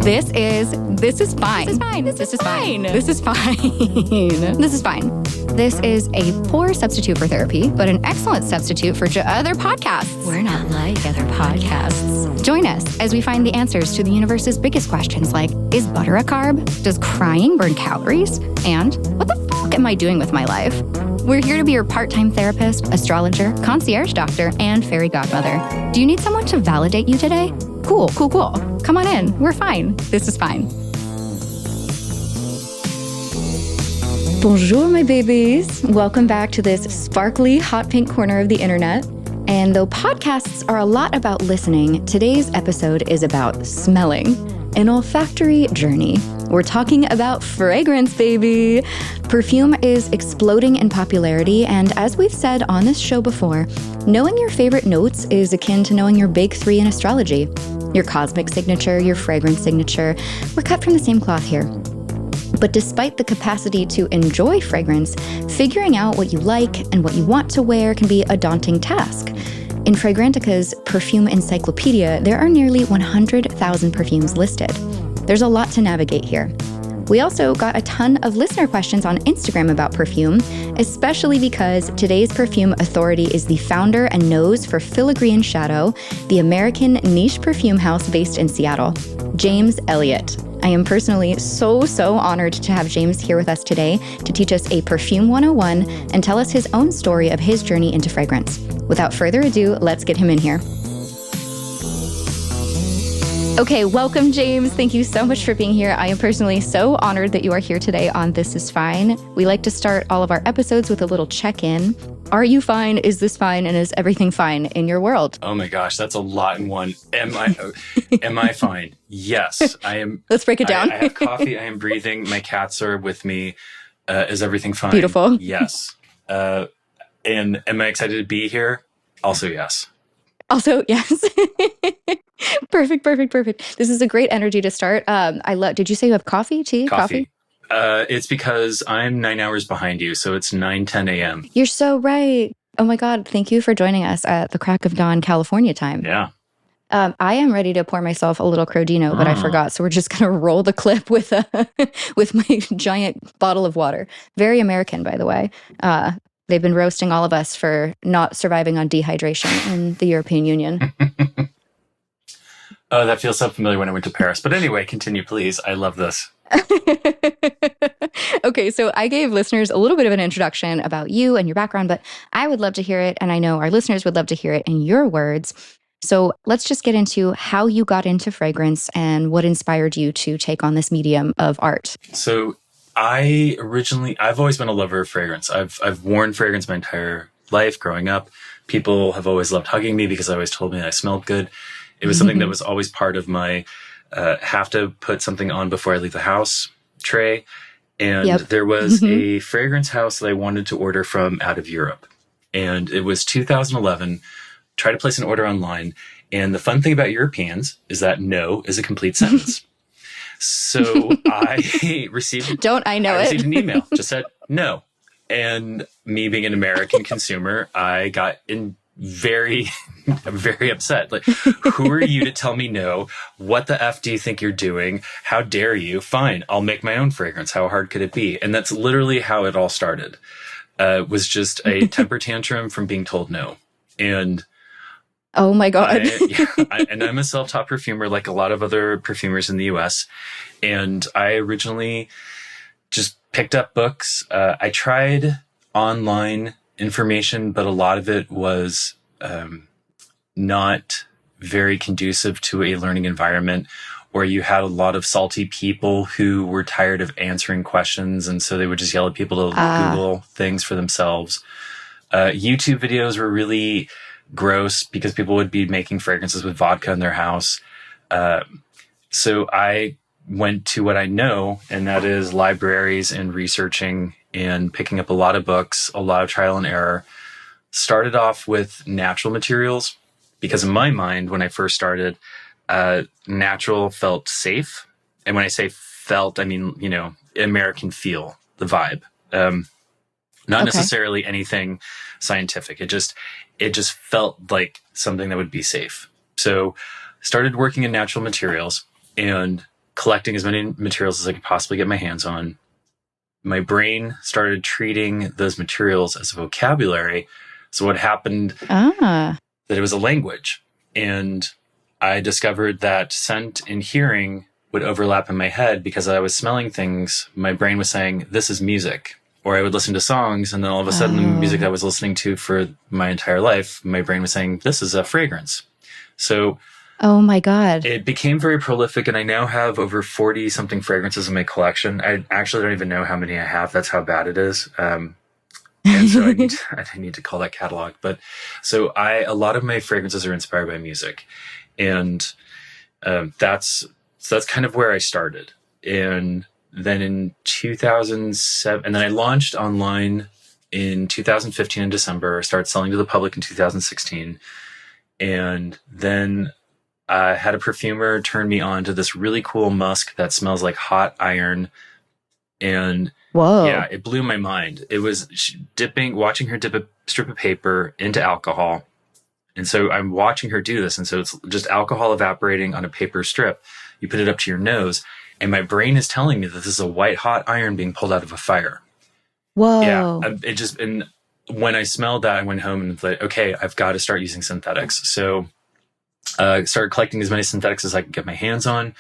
This is fine. This is fine. This is a poor substitute for therapy, but an excellent substitute for other podcasts. We're not like other podcasts. Join us as we find the answers to the universe's biggest questions like, is butter a carb? Does crying burn calories? And what the fuck am I doing with my life? We're here to be your part-time therapist, astrologer, concierge doctor, and fairy godmother. Do you need someone to validate you today? Cool. Come on in. We're fine. This is fine. Bonjour, my babies. Welcome back to this sparkly hot pink corner of the internet. And though podcasts are a lot about listening, today's episode is about smelling, an olfactory journey. We're talking about fragrance, baby. Perfume is exploding in popularity, and as we've said on this show before, knowing your favorite notes is akin to knowing your big three in astrology. Your cosmic signature, your fragrance signature. We're cut from the same cloth here. But despite the capacity to enjoy fragrance, figuring out what you like and what you want to wear can be a daunting task. In Fragrantica's Perfume Encyclopedia, there are nearly 100,000 perfumes listed. There's a lot to navigate here. We also got a ton of listener questions on Instagram about perfume, especially because today's perfume authority is the founder and nose for Filigree Shadow, the American niche perfume house based in Seattle, James Elliott. I am personally so honored to have James here with us today to teach us a Perfume 101 and tell us his own story of his journey into fragrance. Without further ado, let's get him in here. Okay, welcome, James. Thank you so much for being here. I am personally so honored that you are here today on This Is Fine. We like to start all of our episodes with a little check-in. Are you fine? Is this fine? And is everything fine in your world? Oh my gosh, that's a lot in one. Am I fine? Yes, I am. Let's break it down. I have coffee. I am breathing. My cats are with me. Is everything fine? Beautiful. Yes. And am I excited to be here? Also, yes. Also, yes. Perfect. This is a great energy to start. Did you say you have coffee, tea, coffee? It's because I'm 9 hours behind you, so it's 9:10 a.m. You're so right. Oh my God, thank you for joining us at the crack of dawn, California time. Yeah. I am ready to pour myself a little Crodino, but I forgot. So we're just going to roll the clip with my giant bottle of water. Very American, by the way. They've been roasting all of us for not surviving on dehydration in the European Union. Oh, that feels so familiar when I went to Paris. But anyway, continue, please. I love this. Okay, so I gave listeners a little bit of an introduction about you and your background, but I would love to hear it, and I know our listeners would love to hear it in your words. So let's just get into how you got into fragrance and what inspired you to take on this medium of art. So I've always been a lover of fragrance. I've worn fragrance my entire life growing up. People have always loved hugging me because they always told me that I smelled good. It was something that was always part of my have to put something on before I leave the house tray. And there was a fragrance house that I wanted to order from out of Europe. And it was 2011. Tried to place an order online. And the fun thing about Europeans is that no is a complete sentence. So I received an email, just said no. And me being an American consumer, I got very upset. Like, who are you to tell me no? What the F do you think you're doing? How dare you? Fine, I'll make my own fragrance. How hard could it be? And that's literally how it all started. It was just a temper tantrum from being told no. And oh my God. And I'm a self-taught perfumer like a lot of other perfumers in the US. And I originally just picked up books. I tried online information, but a lot of it was not very conducive to a learning environment where you had a lot of salty people who were tired of answering questions. And so they would just yell at people to Google things for themselves. YouTube videos were really gross because people would be making fragrances with vodka in their house. So I went to what I know, and that is libraries and researching and picking up a lot of books, a lot of trial and error. Started off with natural materials because in my mind, when I first started, natural felt safe. And when I say felt, I mean, American feel, the vibe. Not necessarily anything scientific. It just felt like something that would be safe. So started working in natural materials, and collecting as many materials as I could possibly get my hands on. My brain started treating those materials as a vocabulary. So what happened, that it was a language. And I discovered that scent and hearing would overlap in my head because I was smelling things. My brain was saying, this is music. Or I would listen to songs, and then all of a sudden the music I was listening to for my entire life, my brain was saying, this is a fragrance. So oh my God. it became very prolific, and I now have over 40 something fragrances in my collection. I actually don't even know how many I have. That's how bad it is. And so I need to call that catalog. But so a lot of my fragrances are inspired by music, and that's kind of where I started. And then in 2007, and then I launched online in 2015 in December. I started selling to the public in 2016. And then I had a perfumer turn me on to this really cool musk that smells like hot iron. And whoa, yeah, it blew my mind. It was watching her dip a strip of paper into alcohol. And so I'm watching her do this. And so it's just alcohol evaporating on a paper strip. You put it up to your nose, and my brain is telling me that this is a white hot iron being pulled out of a fire. Whoa. Yeah. And when I smelled that, I went home and thought, okay, I've got to start using synthetics. So I started collecting as many synthetics as I could get my hands on.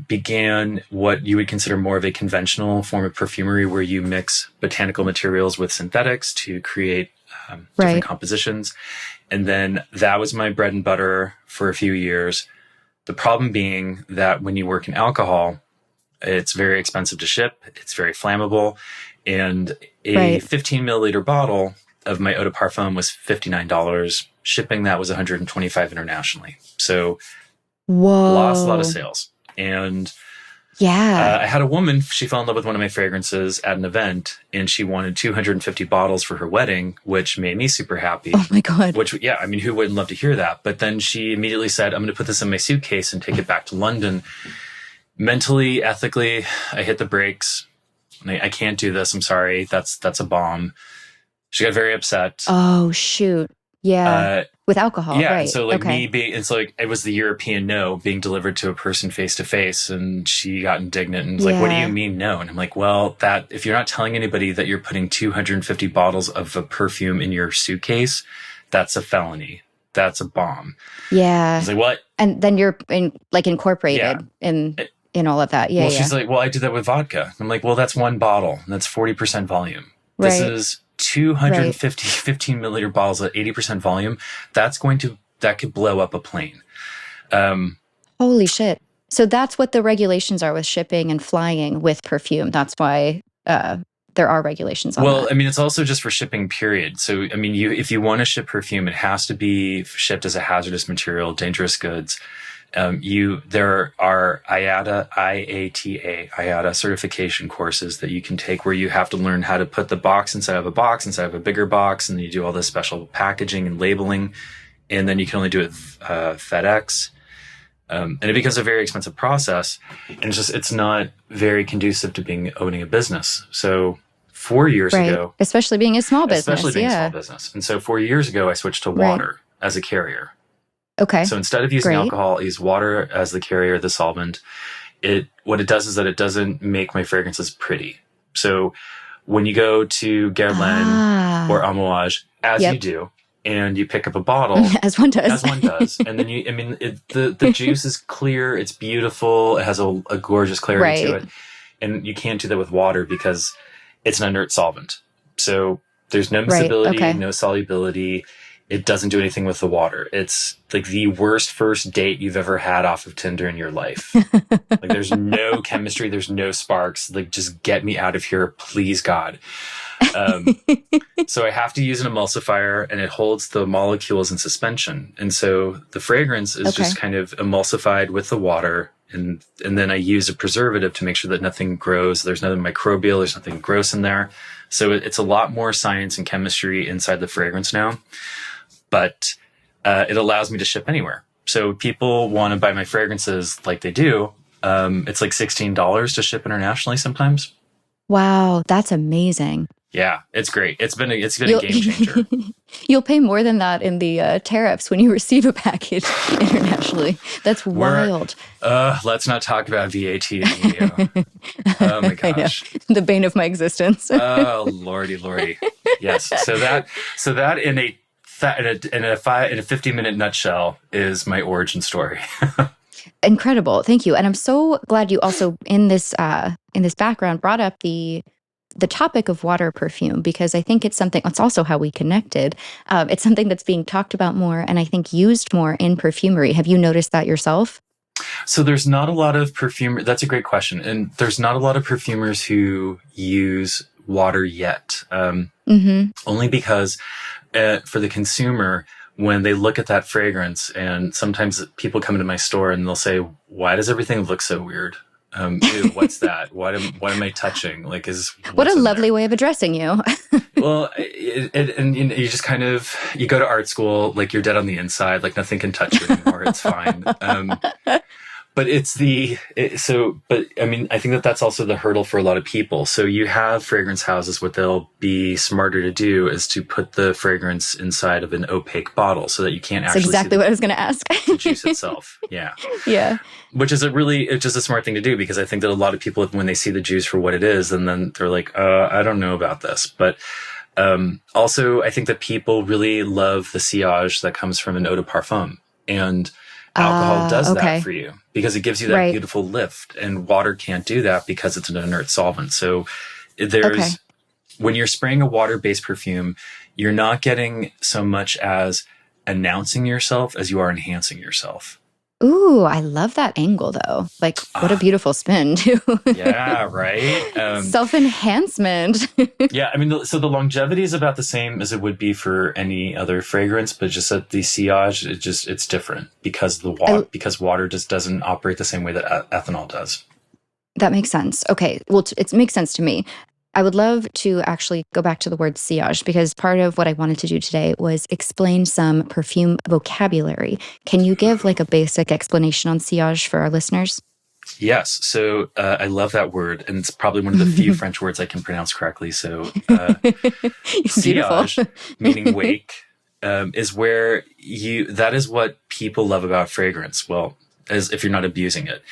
Began what you would consider more of a conventional form of perfumery, where you mix botanical materials with synthetics to create different compositions. And then that was my bread and butter for a few years. The problem being that when you work in alcohol, it's very expensive to ship. It's very flammable. And a 15 milliliter bottle of my eau de parfum was $59. Shipping that was $125 internationally. So lost a lot of sales. And I had a woman, she fell in love with one of my fragrances at an event, and she wanted 250 bottles for her wedding, which made me super happy. Oh my God. Which, yeah, I mean, who wouldn't love to hear that? But then she immediately said, I'm going to put this in my suitcase and take it back to London. Mentally, ethically, I hit the brakes. I can't do this. I'm sorry. That's a bomb. She got very upset. Oh, shoot. Yeah. With alcohol. Yeah. Right. And so it was the European no being delivered to a person face to face, and she got indignant and was like, what do you mean no? And I'm like, well, that if you're not telling anybody that you're putting 250 bottles of a perfume in your suitcase, that's a felony. That's a bomb. Yeah. I was like, what? And then you're incorporated in all of that. Yeah. Well, she's like, well, I did that with vodka. I'm like, well, that's one bottle. And that's 40% volume. Right. This is 250, 15 milliliter bottles at 80% volume. That could blow up a plane. Holy shit. So that's what the regulations are with shipping and flying with perfume. That's why there are regulations on that. Well, I mean, it's also just for shipping, period. So, I mean, if you want to ship perfume, it has to be shipped as a hazardous material, dangerous goods. There are IATA certification courses that you can take, where you have to learn how to put the box inside of a box, inside of a bigger box, and then you do all this special packaging and labeling, and then you can only do it with FedEx. And it becomes a very expensive process, and it's not very conducive to owning a business. So 4 years ago, especially being a small business, and so 4 years ago, I switched to water as a carrier. Okay. So instead of using alcohol, I use water as the carrier, the solvent. What it does is that it doesn't make my fragrances pretty. So when you go to Guerlain or Amouage, you do, and you pick up a bottle, as one does, and then the juice is clear, it's beautiful, it has a gorgeous clarity to it, and you can't do that with water because it's an inert solvent. So there's no miscibility, no solubility. It doesn't do anything with the water. It's like the worst first date you've ever had off of Tinder in your life. Like, there's no chemistry. There's no sparks. Like, just get me out of here, please, God. So I have to use an emulsifier, and it holds the molecules in suspension. And so the fragrance is just kind of emulsified with the water. And then I use a preservative to make sure that nothing grows. There's nothing microbial. There's nothing gross in there. So it's a lot more science and chemistry inside the fragrance now. But it allows me to ship anywhere. So people want to buy my fragrances like they do. It's like $16 to ship internationally sometimes. Wow, that's amazing. Yeah, it's great. It's been a You'll, game changer. you'll pay more than that in the tariffs when you receive a package internationally. That's wild. Let's not talk about VAT in the EU. Oh my I know. gosh. The bane of my existence. Oh lordy. Yes. So that in a 50-minute nutshell is my origin story. Incredible. Thank you. And I'm so glad you also in this background brought up the topic of water perfume, because I think it's something, it's also how we connected. It's something that's being talked about more and I think used more in perfumery. Have you noticed that yourself? So there's not a lot of perfumer. That's a great question. And there's not a lot of perfumers who use water yet. Only because for the consumer, when they look at that fragrance, and sometimes people come into my store and they'll say, why does everything look so weird? Ew, what's that? What am I touching? Like, what a lovely way of addressing you. Well, and you just kind of, you go to art school, like you're dead on the inside, like nothing can touch you anymore. It's fine. But I mean, I think that that's also the hurdle for a lot of people. So you have fragrance houses, what they'll be smarter to do is to put the fragrance inside of an opaque bottle so that you can't actually exactly see what I was going to ask. the juice itself. Yeah. Yeah. Which is it's just a smart thing to do, because I think that a lot of people, when they see the juice for what it is, and then they're like, I don't know about this. But also, I think that people really love the sillage that comes from an eau de parfum. And alcohol does that for you, because it gives you that beautiful lift, and water can't do that because it's an inert solvent. So when you're spraying a water-based perfume, you're not getting so much as announcing yourself as you are enhancing yourself. Ooh, I love that angle though. Like, what a beautiful spin too. Yeah, right? Self-enhancement. Yeah, I mean, so the longevity is about the same as it would be for any other fragrance, but just that the sillage, it's different because because water just doesn't operate the same way that ethanol does. That makes sense. Okay, well, it makes sense to me. I would love to actually go back to the word sillage, because part of what I wanted to do today was explain some perfume vocabulary. Can you give like a basic explanation on sillage for our listeners? Yes. So I love that word. And it's probably one of the few French words I can pronounce correctly. So sillage, meaning wake, is where that is what people love about fragrance. Well, as if you're not abusing it.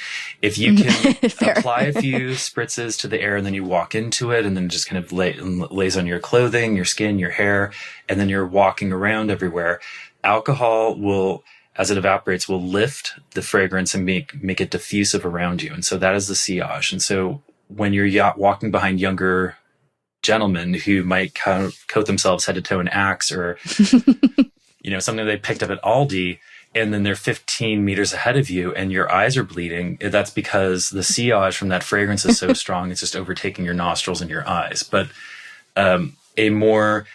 If you can apply a few spritzes to the air and then you walk into it, and then just kind of lays on your clothing, your skin, your hair, and then you're walking around everywhere, alcohol will, as it evaporates, will lift the fragrance and make it diffusive around you. And so that is the sillage. And so when you're walking behind younger gentlemen who might coat themselves head to toe in Axe or, something they picked up at Aldi, and then they're 15 meters ahead of you and your eyes are bleeding, that's because the sillage from that fragrance is so strong, it's just overtaking your nostrils and your eyes. But a more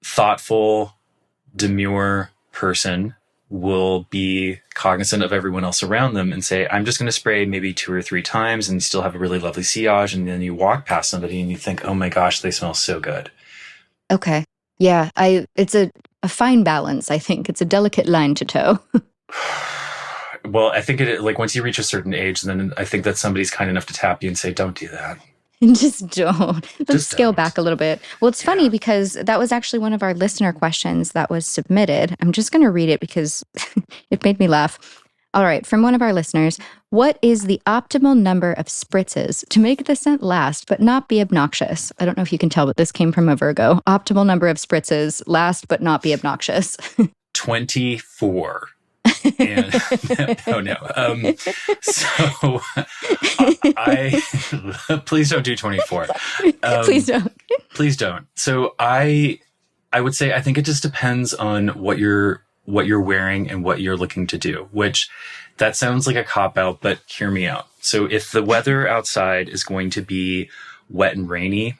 thoughtful, demure person will be cognizant of everyone else around them and say, I'm just going to spray maybe 2 or 3 times, and you still have a really lovely sillage. And then you walk past somebody and you think, oh my gosh, they smell so good. Okay. Yeah. It's a fine balance. I think it's a delicate line to toe. Well, I think once you reach a certain age, then I think that somebody's kind enough to tap you and say, don't do that. Just don't. Let's scale back a little bit. Well, it's funny because that was actually one of our listener questions that was submitted. I'm just going to read it because it made me laugh. All right. From one of our listeners, what is the optimal number of spritzes to make the scent last but not be obnoxious? I don't know if you can tell, but this came from a Virgo. Optimal number of spritzes, last but not be obnoxious. 24. And no. So I please don't do 24. Please don't. Please don't. So I would say I think it just depends on what you're wearing and what you're looking to do, which that sounds like a cop-out, but hear me out. So if the weather outside is going to be wet and rainy,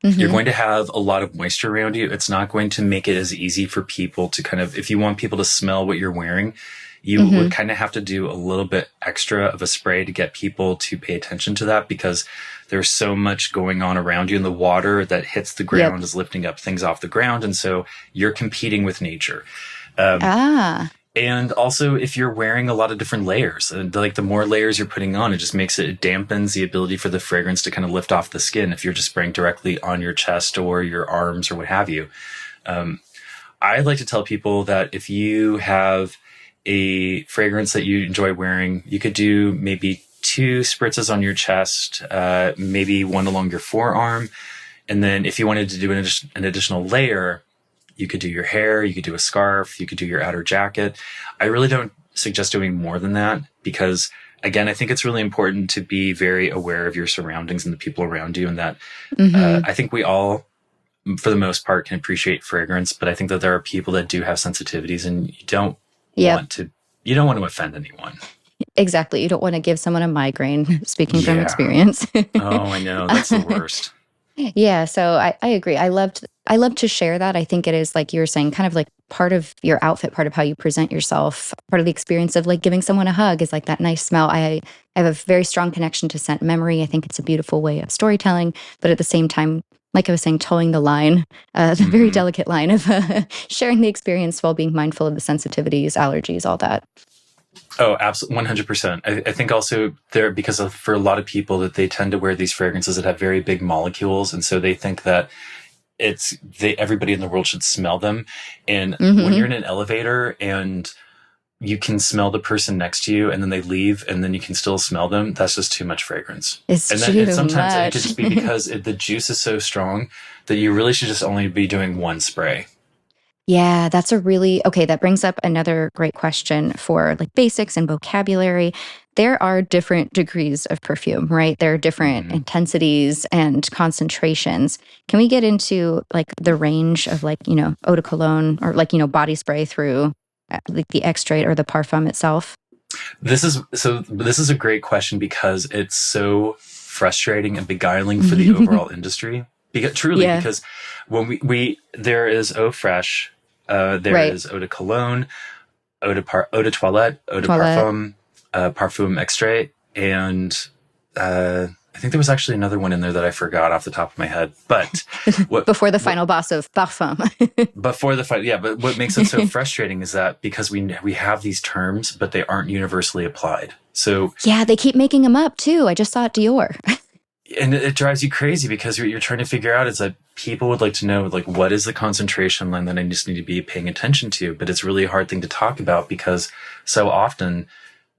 you're going to have a lot of moisture around you. It's not going to make it as easy for people to if you want people to smell what you're wearing, you would kind of have to do a little bit extra of a spray to get people to pay attention to that, because there's so much going on around you, and the water that hits the ground is lifting up things off the ground. And so you're competing with nature. And And also, if you're wearing a lot of different layers, and like the more layers you're putting on, it just it dampens the ability for the fragrance to kind of lift off the skin if you're just spraying directly on your chest or your arms or what have you. I like to tell people that if you have a fragrance that you enjoy wearing, you could do maybe 2 spritzes on your chest, maybe 1 along your forearm. And then if you wanted to do an additional layer, you could do your hair, you could do a scarf, you could do your outer jacket. I really don't suggest doing more than that because, again, I think it's really important to be very aware of your surroundings and the people around you. And that I think we all, for the most part, can appreciate fragrance, but I think that there are people that do have sensitivities, and you don't want to offend anyone. Exactly. You don't want to give someone a migraine, speaking from experience. Oh, I know. That's the worst. Yeah, so I agree. I loved to share that. I think it is, like you were saying, kind of like part of your outfit, part of how you present yourself, part of the experience of like giving someone a hug is like that nice smell. I have a very strong connection to scent memory. I think it's a beautiful way of storytelling, but at the same time, like I was saying, towing the line, the very delicate line of sharing the experience while being mindful of the sensitivities, allergies, all that. Oh, absolutely, 100%. I think also for a lot of people that they tend to wear these fragrances that have very big molecules, and so they think that everybody in the world should smell them. And when you're in an elevator and you can smell the person next to you, and then they leave, and then you can still smell them, that's just too much fragrance. Sometimes it could just be because the juice is so strong that you really should just only be doing 1 spray. Yeah, that brings up another great question for like basics and vocabulary. There are different degrees of perfume, right? There are different intensities and concentrations. Can we get into like the range of like, eau de cologne or like, body spray through like the extrait or the parfum itself? This is a great question because it's so frustrating and beguiling for the overall industry. Because when there is eau fraiche, there is eau de cologne, eau de toilette, eau de parfum, parfum extrait, and I think there was actually another one in there that I forgot off the top of my head. But before the final boss of parfum. Before the fight, yeah. But what makes it so frustrating is that because we have these terms, but they aren't universally applied. So yeah, they keep making them up too. I just saw it Dior. And it drives you crazy because what you're trying to figure out is that people would like to know, like, what is the concentration line that I just need to be paying attention to? But it's really a hard thing to talk about because so often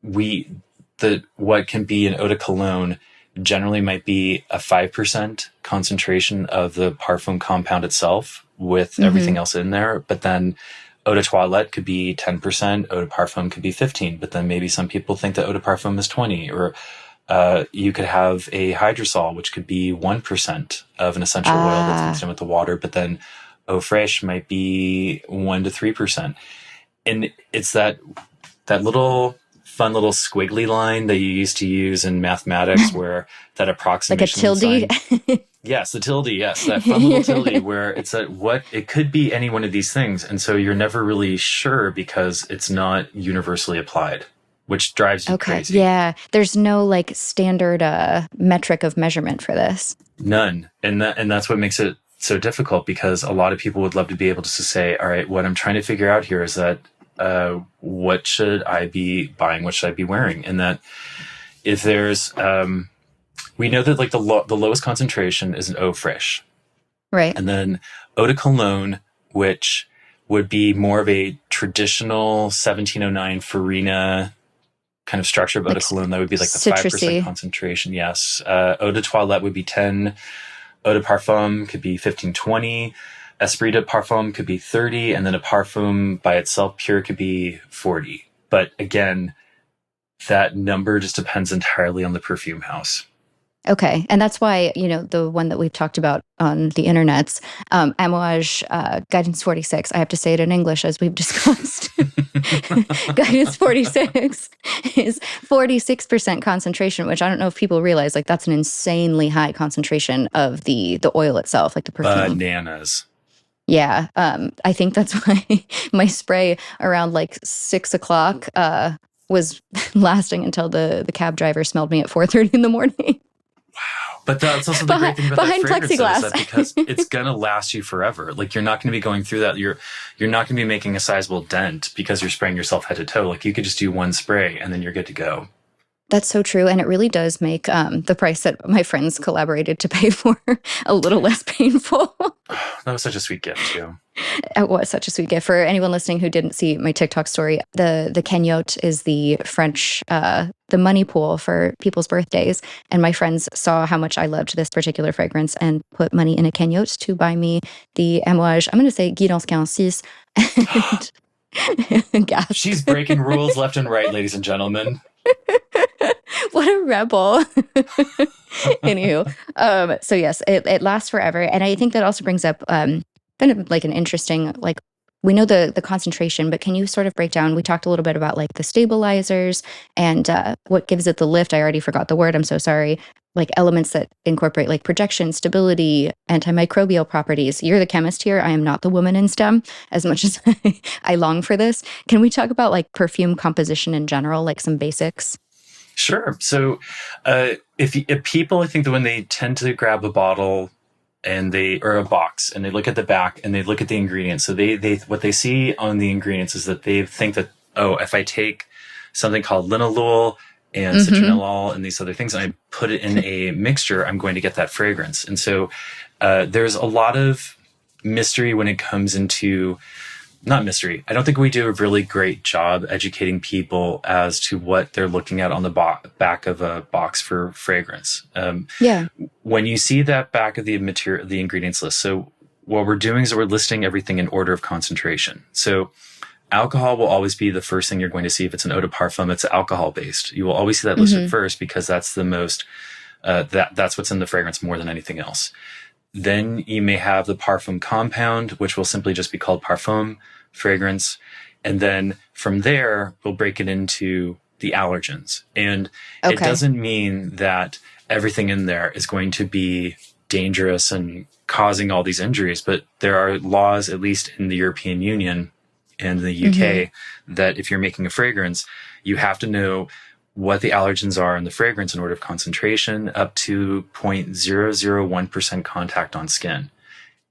what can be an eau de cologne generally might be a 5% concentration of the parfum compound itself with everything else in there. But then eau de toilette could be 10%, eau de parfum could be 15%. But then maybe some people think that eau de parfum is 20%, or you could have a hydrosol, which could be 1% of an essential oil that's mixed in with the water, but then eau fraiche might be 1 to 3%. And it's that little fun little squiggly line that you used to use in mathematics where that approximation like a tilde? Sign, yes, the tilde, yes, that fun little tilde where it's it could be any one of these things. And so you're never really sure because it's not universally applied, which drives you crazy. Yeah. There's no like standard metric of measurement for this. None. And that's what makes it so difficult because a lot of people would love to be able to say, all right, what I'm trying to figure out here is that what should I be buying? What should I be wearing? And that if there's, we know that like the lowest concentration is an eau fraiche. Right. And then eau de cologne, which would be more of a traditional 1709 Farina kind of structure of eau de cologne. That would be like the citrusy 5% concentration. Yes. Eau de toilette would be 10. Eau de parfum could be 15, 20. Esprit de parfum could be 30. And then a parfum by itself pure could be 40. But again, that number just depends entirely on the perfume house. Okay. And that's why, the one that we've talked about on the internets, Amouage Guidance 46, I have to say it in English as we've discussed. Guidance 46 is 46% concentration, which I don't know if people realize, like that's an insanely high concentration of the oil itself, like the perfume. Bananas. Yeah. I think that's why my spray around like 6 o'clock was lasting until the cab driver smelled me at 4:30 in the morning. Wow. But that's also the great thing about that behind fragrance, though, is plexiglass. that because it's gonna last you forever. Like you're not gonna be going through that. You're not gonna be making a sizable dent because you're spraying yourself head to toe. Like you could just do one spray and then you're good to go. That's so true. And it really does make the price that my friends collaborated to pay for a little less painful. That was such a sweet gift too. It was such a sweet gift. For anyone listening who didn't see my TikTok story, the cagnotte is the French, the money pool for people's birthdays. And my friends saw how much I loved this particular fragrance and put money in a cagnotte to buy me the Amouage, I'm going to say Guidance 46. And gas. She's breaking rules left and right, ladies and gentlemen. What a rebel. Anywho, so yes, it lasts forever. And I think that also brings up kind of like an interesting, like, we know the concentration, but can you sort of break down, we talked a little bit about like the stabilizers and what gives it the lift. I already forgot the word, I'm so sorry. Like elements that incorporate like projection, stability, antimicrobial properties. You're the chemist here. I am not the woman in STEM, as much as I long for this. Can we talk about like perfume composition in general, like some basics? Sure. So if people, I think that when they tend to grab a bottle or a box and they look at the back and they look at the ingredients, so they what they see on the ingredients is that they think that, oh, if I take something called linalool and citronellol and these other things and I put it in a mixture, I'm going to get that fragrance. And so there's a lot of mystery when it comes into, not mystery, I don't think we do a really great job educating people as to what they're looking at on the back of a box for fragrance. When you see that back of the ingredients list, so what we're doing is we're listing everything in order of concentration. So alcohol will always be the first thing you're going to see. If it's an eau de parfum, it's alcohol based. You will always see that listed first because that's the most, that's what's in the fragrance more than anything else. Then you may have the parfum compound, which will simply just be called parfum fragrance. And then from there, we'll break it into the allergens. And it doesn't mean that everything in there is going to be dangerous and causing all these injuries, but there are laws, at least in the European Union and the UK, that if you're making a fragrance, you have to know what the allergens are in the fragrance in order of concentration up to 0.001% contact on skin.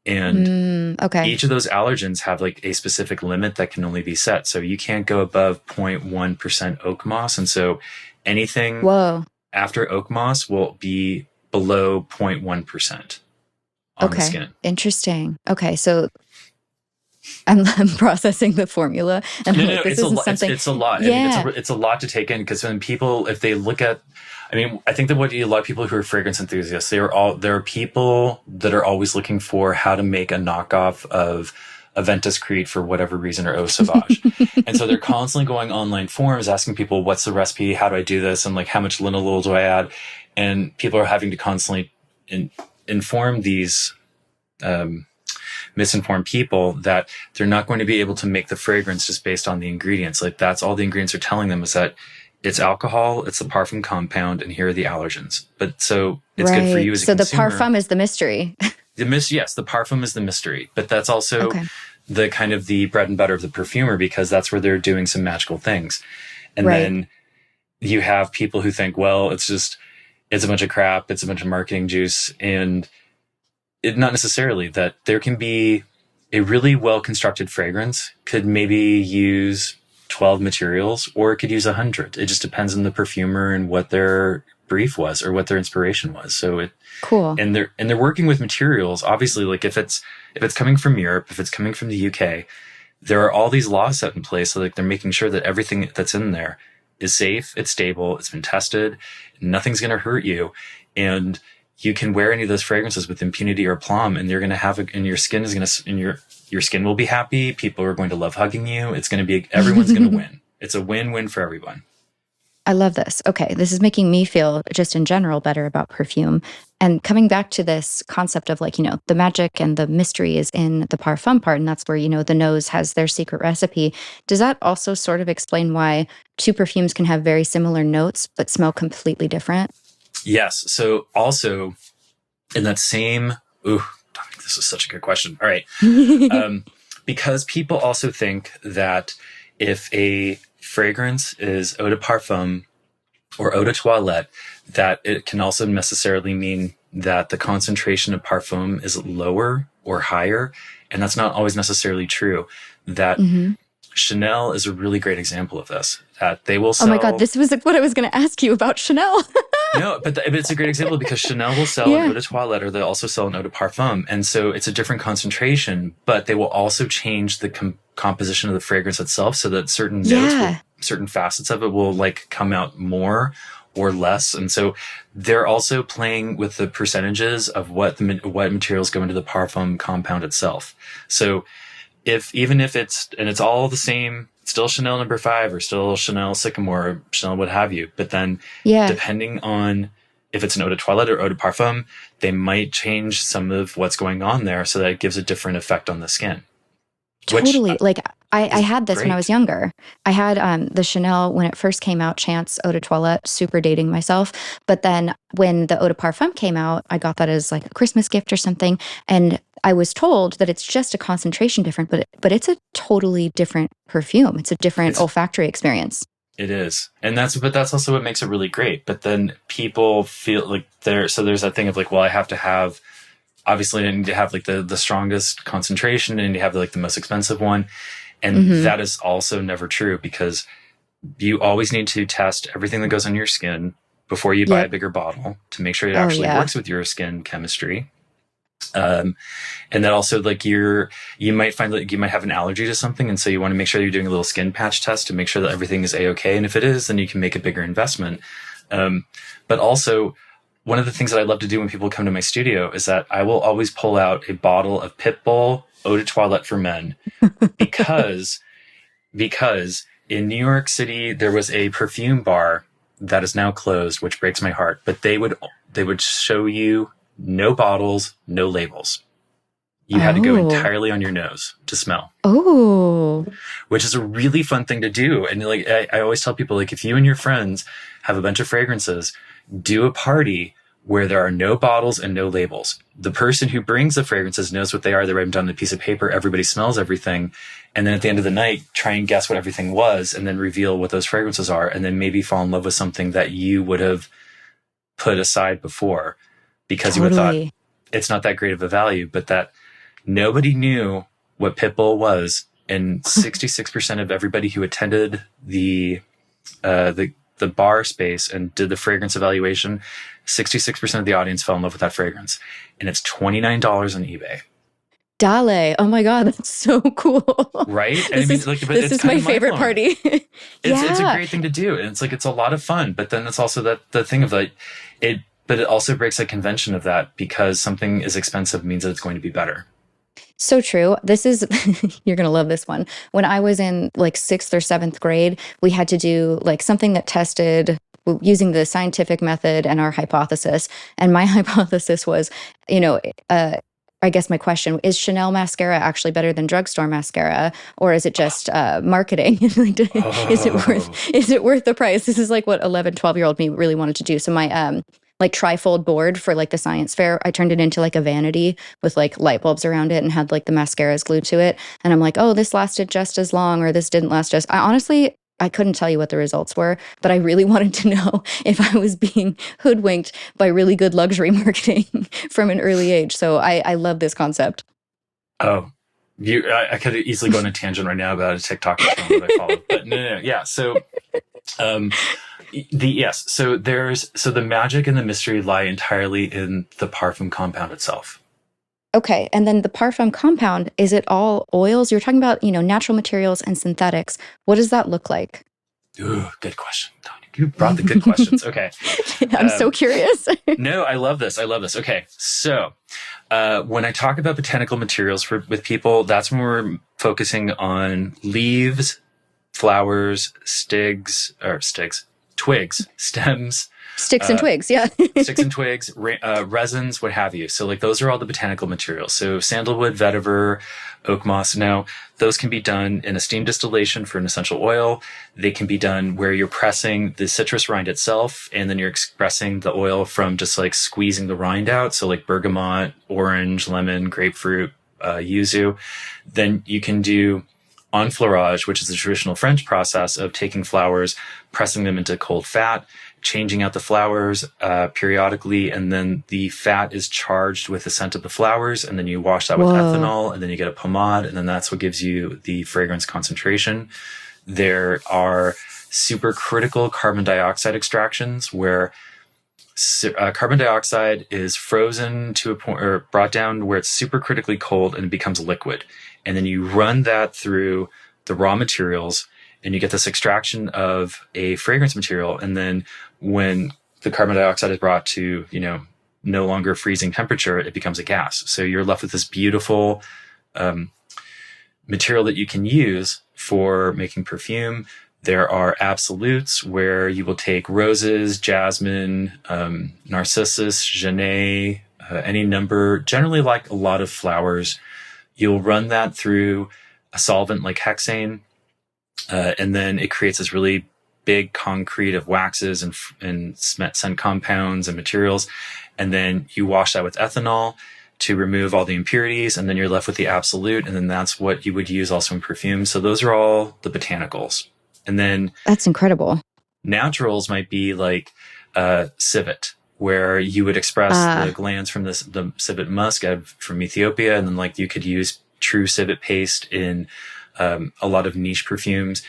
And each of those allergens have like a specific limit that can only be set. So you can't go above 0.1% oak moss. And so anything after oak moss will be below 0.1% on the skin. Interesting. Okay. So I'm processing the formula, and it's a lot. Yeah. I mean, it's a lot to take in because when people, if they look at, I mean, I think that a lot of people who are fragrance enthusiasts, there are people that are always looking for how to make a knockoff of Aventus Crete for whatever reason, or Eau Sauvage. And so they're constantly going online forums asking people, what's the recipe? How do I do this? And like, how much linalool do I add? And people are having to constantly inform these, misinformed people that they're not going to be able to make the fragrance just based on the ingredients. Like that's all the ingredients are telling them is that it's alcohol, it's the parfum compound, and here are the allergens. But so it's good for you as a consumer. So the parfum is the mystery. Yes, the parfum is the mystery, but that's also the kind of the bread and butter of the perfumer because that's where they're doing some magical things. And then you have people who think, well, it's a bunch of crap, it's a bunch of marketing juice, and not necessarily. That there can be a really well-constructed fragrance could maybe use 12 materials or it could use 100. It just depends on the perfumer and what their brief was or what their inspiration was. So and they're working with materials. Obviously, like if it's coming from Europe, if it's coming from the UK, there are all these laws set in place. So like they're making sure that everything that's in there is safe, it's stable, it's been tested, nothing's going to hurt you. And you can wear any of those fragrances with impunity or aplomb, and you're going to have and your skin is going to, and your skin will be happy. People are going to love hugging you. It's going to be, everyone's going to win. It's a win-win for everyone. I love this. Okay. This is making me feel just in general better about perfume. And coming back to this concept of like, the magic and the mystery is in the parfum part. And that's where, the nose has their secret recipe. Does that also sort of explain why two perfumes can have very similar notes, but smell completely different? Yes. So also in that same, this is such a good question. All right. Because people also think that if a fragrance is eau de parfum or eau de toilette, that it can also necessarily mean that the concentration of parfum is lower or higher. And that's not always necessarily true. That Chanel is a really great example of this. That they will sell. Oh my God, this was what I was going to ask you about Chanel. No, but it's a great example because Chanel will sell an eau de toilette, or they'll also sell an eau de parfum. And so it's a different concentration, but they will also change the composition of the fragrance itself so that certain notes, certain facets of it will like come out more or less. And so they're also playing with the percentages of what materials go into the parfum compound itself. So even if it's all the same, still Chanel number 5 or still Chanel Sycamore or Chanel what have you. But then depending on if it's an eau de toilette or eau de parfum, they might change some of what's going on there so that it gives a different effect on the skin. Totally. I had this when I was younger. I had the Chanel when it first came out, Chance Eau de Toilette, super dating myself. But then when the Eau de Parfum came out, I got that as like a Christmas gift or something. And I was told that it's just a concentration different, but it's a totally different perfume. It's a different olfactory experience. It is. And that's also what makes it really great. But then people feel like there's that thing of like, well, obviously I need to have like the strongest concentration and you have like the most expensive one. And that is also never true because you always need to test everything that goes on your skin before you buy a bigger bottle to make sure it actually works with your skin chemistry. And then also like you might find that you might have an allergy to something. And so you want to make sure you're doing a little skin patch test to make sure that everything is A-okay. And if it is, then you can make a bigger investment. But also one of the things that I love to do when people come to my studio is that I will always pull out a bottle of Pitbull Eau de Toilette for Men because in New York City, there was a perfume bar that is now closed, which breaks my heart, but they would show you no bottles, no labels. You had to go entirely on your nose to smell. Oh, which is a really fun thing to do. And like, I always tell people, like, if you and your friends have a bunch of fragrances, do a party where there are no bottles and no labels. The person who brings the fragrances knows what they are. They write them down on a piece of paper. Everybody smells everything. And then at the end of the night, try and guess what everything was and then reveal what those fragrances are. And then maybe fall in love with something that you would have put aside before because you would have thought it's not that great of a value, but that nobody knew what Pitbull was. And 66% of everybody who attended the bar space and did the fragrance evaluation, 66% of the audience fell in love with that fragrance. And it's $29 on eBay. Dale. Oh my God, that's so cool. Right? This is my favorite party. It's a great thing to do. And it's a lot of fun. But then it's also the thing of but it also breaks the convention of that because something is expensive means that it's going to be better. So true. This is, you're going to love this one. When I was in like 6th or 7th grade, we had to do like something that tested using the scientific method and our hypothesis. And my hypothesis was, I guess my question is Chanel mascara actually better than drugstore mascara, or is it just marketing? Is it worth the price? This is like what 11, 12-year-old me really wanted to do. So my like trifold board for like the science fair, I turned it into like a vanity with like light bulbs around it and had like the mascaras glued to it. And I'm like, oh, this lasted just as long, or this didn't last I couldn't tell you what the results were, but I really wanted to know if I was being hoodwinked by really good luxury marketing from an early age. So I love this concept. Oh, I could easily go on a tangent right now about a TikTok account that I follow, but no. Yeah. So, so the magic and the mystery lie entirely in the parfum compound itself. Okay. And then the parfum compound, is it all oils? You're talking about, natural materials and synthetics. What does that look like? Ooh, good question. You brought the good questions. Okay. I'm so curious. No, I love this. Okay. So, when I talk about botanical materials with people, that's when we're focusing on leaves, flowers, twigs, stems, sticks and twigs. Yeah. Sticks and twigs, resins, what have you. So like those are all the botanical materials. So sandalwood, vetiver, oak moss. Now those can be done in a steam distillation for an essential oil. They can be done where you're pressing the citrus rind itself and then you're expressing the oil from just like squeezing the rind out. So like bergamot, orange, lemon, grapefruit, yuzu. Then you can do enfleurage, which is the traditional French process of taking flowers, pressing them into cold fat, changing out the flowers periodically, and then the fat is charged with the scent of the flowers, and then you wash that with ethanol, and then you get a pomade, and then that's what gives you the fragrance concentration. There are supercritical carbon dioxide extractions where carbon dioxide is frozen to a point or brought down where it's supercritically cold and it becomes liquid. And then you run that through the raw materials and you get this extraction of a fragrance material. And then when the carbon dioxide is brought to, no longer freezing temperature, it becomes a gas. So you're left with this beautiful material that you can use for making perfume. There are absolutes where you will take roses, jasmine, narcissus, gennet, any number, generally like a lot of flowers. You'll run that through a solvent like hexane, and then it creates this really big concrete of waxes and scent compounds and materials. And then you wash that with ethanol to remove all the impurities, and then you're left with the absolute, and then that's what you would use also in perfume. So those are all the botanicals. And then that's incredible. Naturals might be like civet, where you would express the glands from the civet musk from Ethiopia, and then you could use true civet paste in a lot of niche perfumes.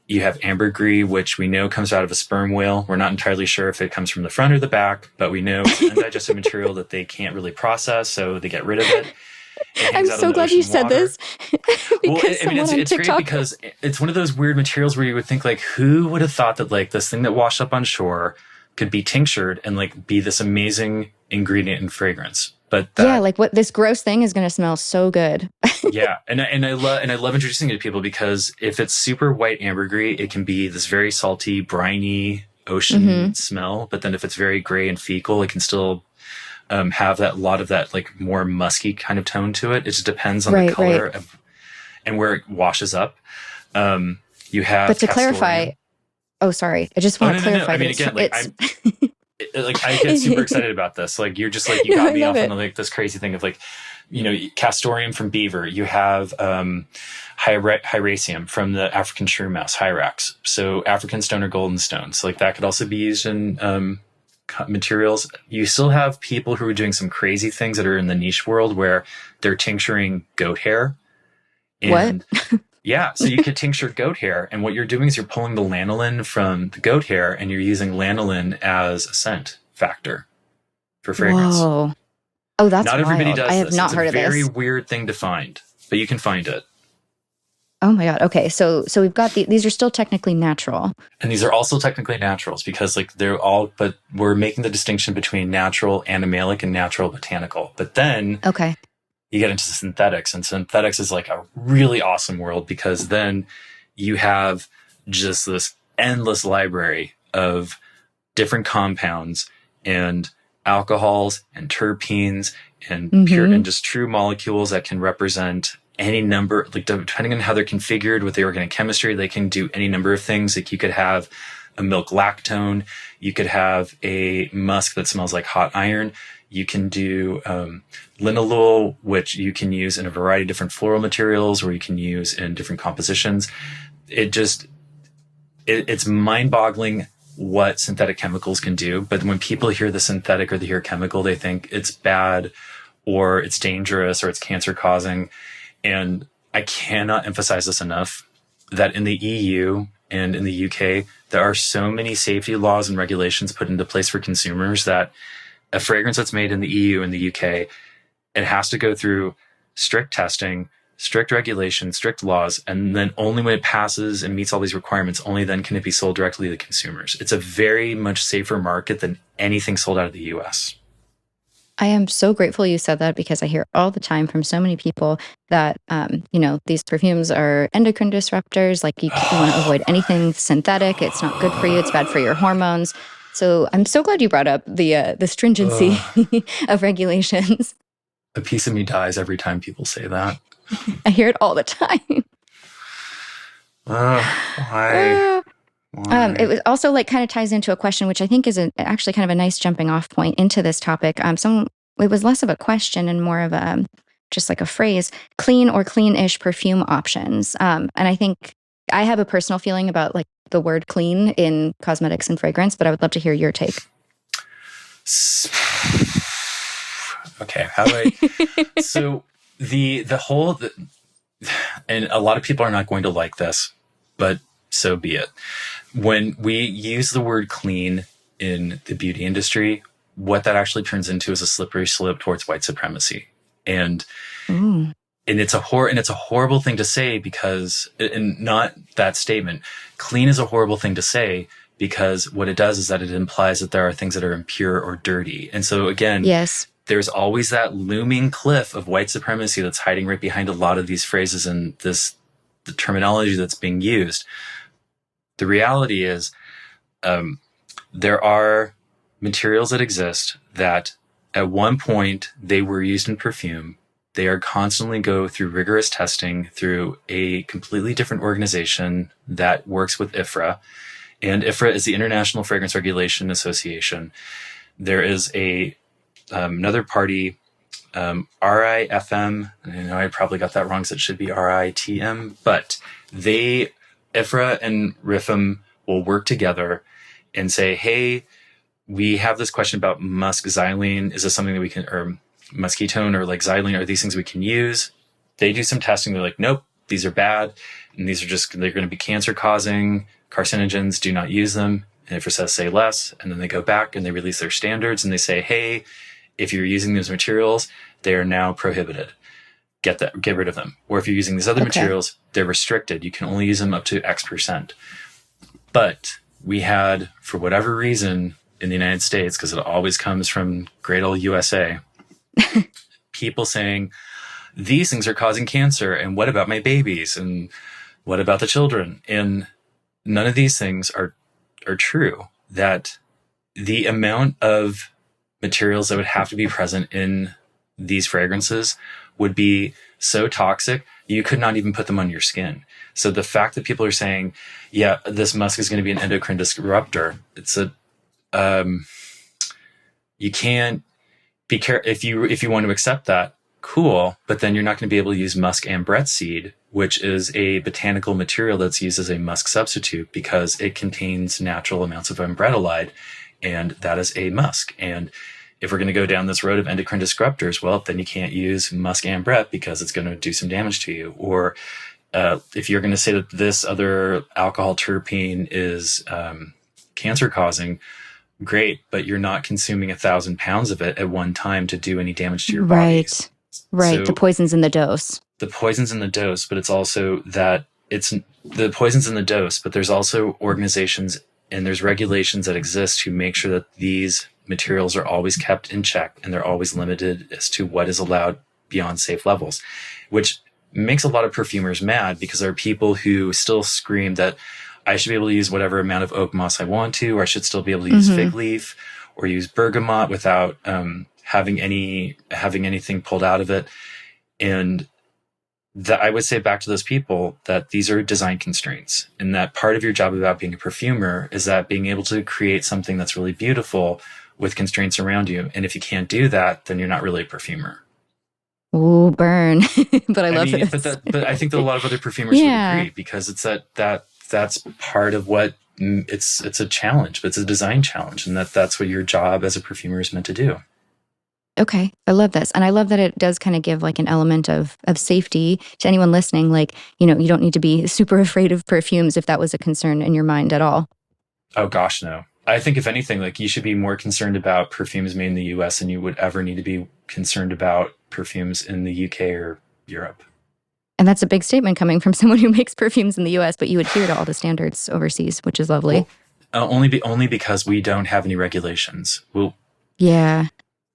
You have ambergris, which we know comes out of a sperm whale. We're not entirely sure if it comes from the front or the back, but we know it's an undigested material that they can't really process, so they get rid of it. I'm so glad you said this. It's great because it's one of those weird materials where you would think who would have thought that this thing that washed up on shore could be tinctured and be this amazing ingredient in fragrance. But what this gross thing is going to smell so good. Yeah, and I love introducing it to people because if it's super white ambergris, it can be this very salty, briny ocean smell. But then if it's very gray and fecal, it can still have that lot of that more musky kind of tone to it. It just depends on the color and where it washes up. You have, but to clarify, sorry, I just want to clarify. I mean, again, I get super excited about this. You're just you got me off on this crazy thing of castoreum from beaver. You have hyraceum from the African shrew mouse, hyrax. So African stone or golden stone. So that could also be used in materials. You still have people who are doing some crazy things that are in the niche world where they're tincturing goat hair. And what? Yeah, so you could tincture goat hair, and what you're doing is you're pulling the lanolin from the goat hair, and you're using lanolin as a scent factor for fragrance. Whoa! Oh, that's not everybody wild. does. I have not heard of this. It's a very weird thing to find, but you can find it. Oh my God. Okay, so we've got these are still technically natural, and these are also technically naturals because they're all. But we're making the distinction between natural animalic and natural botanical. But then, okay. You get into synthetics, and synthetics is a really awesome world because then you have just this endless library of different compounds and alcohols and terpenes and pure and just true molecules that can represent any number, depending on how they're configured with the organic chemistry, they can do any number of things. You could have a milk lactone, you could have a musk that smells like hot iron. You can do linalool, which you can use in a variety of different floral materials, or you can use in different compositions. It's mind-boggling what synthetic chemicals can do. But when people hear the synthetic or they hear chemical, they think it's bad, or it's dangerous, or it's cancer-causing. And I cannot emphasize this enough, that in the EU and in the UK, there are so many safety laws and regulations put into place for consumers that a fragrance that's made in the EU and the UK, it has to go through strict testing, strict regulations, strict laws, and then only when it passes and meets all these requirements, only then can it be sold directly to consumers. It's a very much safer market than anything sold out of the US. I am so grateful you said that because I hear all the time from so many people that, these perfumes are endocrine disruptors. You want to avoid anything synthetic. It's not good for you. It's bad for your hormones. So I'm so glad you brought up the stringency of regulations. A piece of me dies every time people say that. I hear it all the time. Why? It was also kind of ties into a question, which I think is actually kind of a nice jumping off point into this topic. It was less of a question and more of a just like a phrase, clean or clean-ish perfume options. And I think I have a personal feeling about like the word clean in cosmetics and fragrance, but I would love to hear your take. Okay, how do I? So and a lot of people are not going to like this, but so be it. When we use the word clean in the beauty industry, what that actually turns into is a slippery slope towards white supremacy. And it's a horrible thing to say because, and not that statement, clean is a horrible thing to say because what it does is that it implies that there are things that are impure or dirty. And so again, yes, there's always that looming cliff of white supremacy that's hiding right behind a lot of these phrases and the terminology that's being used. The reality is, there are materials that exist that at one point they were used in perfume. They are constantly go through rigorous testing through a completely different organization that works with IFRA. And IFRA is the International Fragrance Regulation Association. There is another party, RIFM. I know I probably got that wrong, so it should be RITM. But IFRA and RIFM will work together and say, hey, we have this question about musk xylene. Is this something that we can, or muscatone or like xylene, are these things we can use? They do some testing. They're like, nope, these are bad. And these are they're going to be cancer causing, carcinogens, do not use them. And IFRA says, say less. And then they go back and they release their standards and they say, hey, if you're using those materials, they are now prohibited. Get rid of them. Or if you're using these other materials, they're restricted. You can only use them up to X%. But we had, for whatever reason in the United States, because it always comes from great old USA, people saying, these things are causing cancer. And what about my babies? And what about the children? And none of these things are true. That the amount of materials that would have to be present in these fragrances would be so toxic, you could not even put them on your skin. So the fact that people are saying, yeah, this musk is going to be an endocrine disruptor, you can't be careful. If you want to accept that, cool, but then you're not going to be able to use musk ambrette seed, which is a botanical material that's used as a musk substitute because it contains natural amounts of ambretolide, and that is a musk. And if we're going to go down this road of endocrine disruptors, well, then you can't use musk ambrette because it's going to do some damage to you. Or if you're going to say that this other alcohol terpene is cancer causing, great, but you're not consuming 1,000 pounds of it at one time to do any damage to your body. Right. So the poison's in the dose. The poison's in the dose, but it's also that the poison's in the dose, but there's also organizations and there's regulations that exist to make sure that these materials are always kept in check and they're always limited as to what is allowed beyond safe levels, which makes a lot of perfumers mad because there are people who still scream that I should be able to use whatever amount of oak moss I want to, or I should still be able to use fig leaf or use bergamot without having anything pulled out of it. And that I would say back to those people that these are design constraints, and that part of your job about being a perfumer is that being able to create something that's really beautiful with constraints around you. And if you can't do that, then you're not really a perfumer. Ooh, burn. But I love it. But I think that a lot of other perfumers would agree, because it's that's part of what it's a challenge, but it's a design challenge, and that's what your job as a perfumer is meant to do. Okay. I love this. And I love that it does kind of give like an element of safety to anyone listening. Like, you don't need to be super afraid of perfumes if that was a concern in your mind at all. Oh gosh, no. I think if anything, like you should be more concerned about perfumes made in the US than you would ever need to be concerned about perfumes in the UK or Europe. And that's a big statement coming from someone who makes perfumes in the US, but you adhere to all the standards overseas, which is lovely. Well, only because we don't have any regulations. Yeah.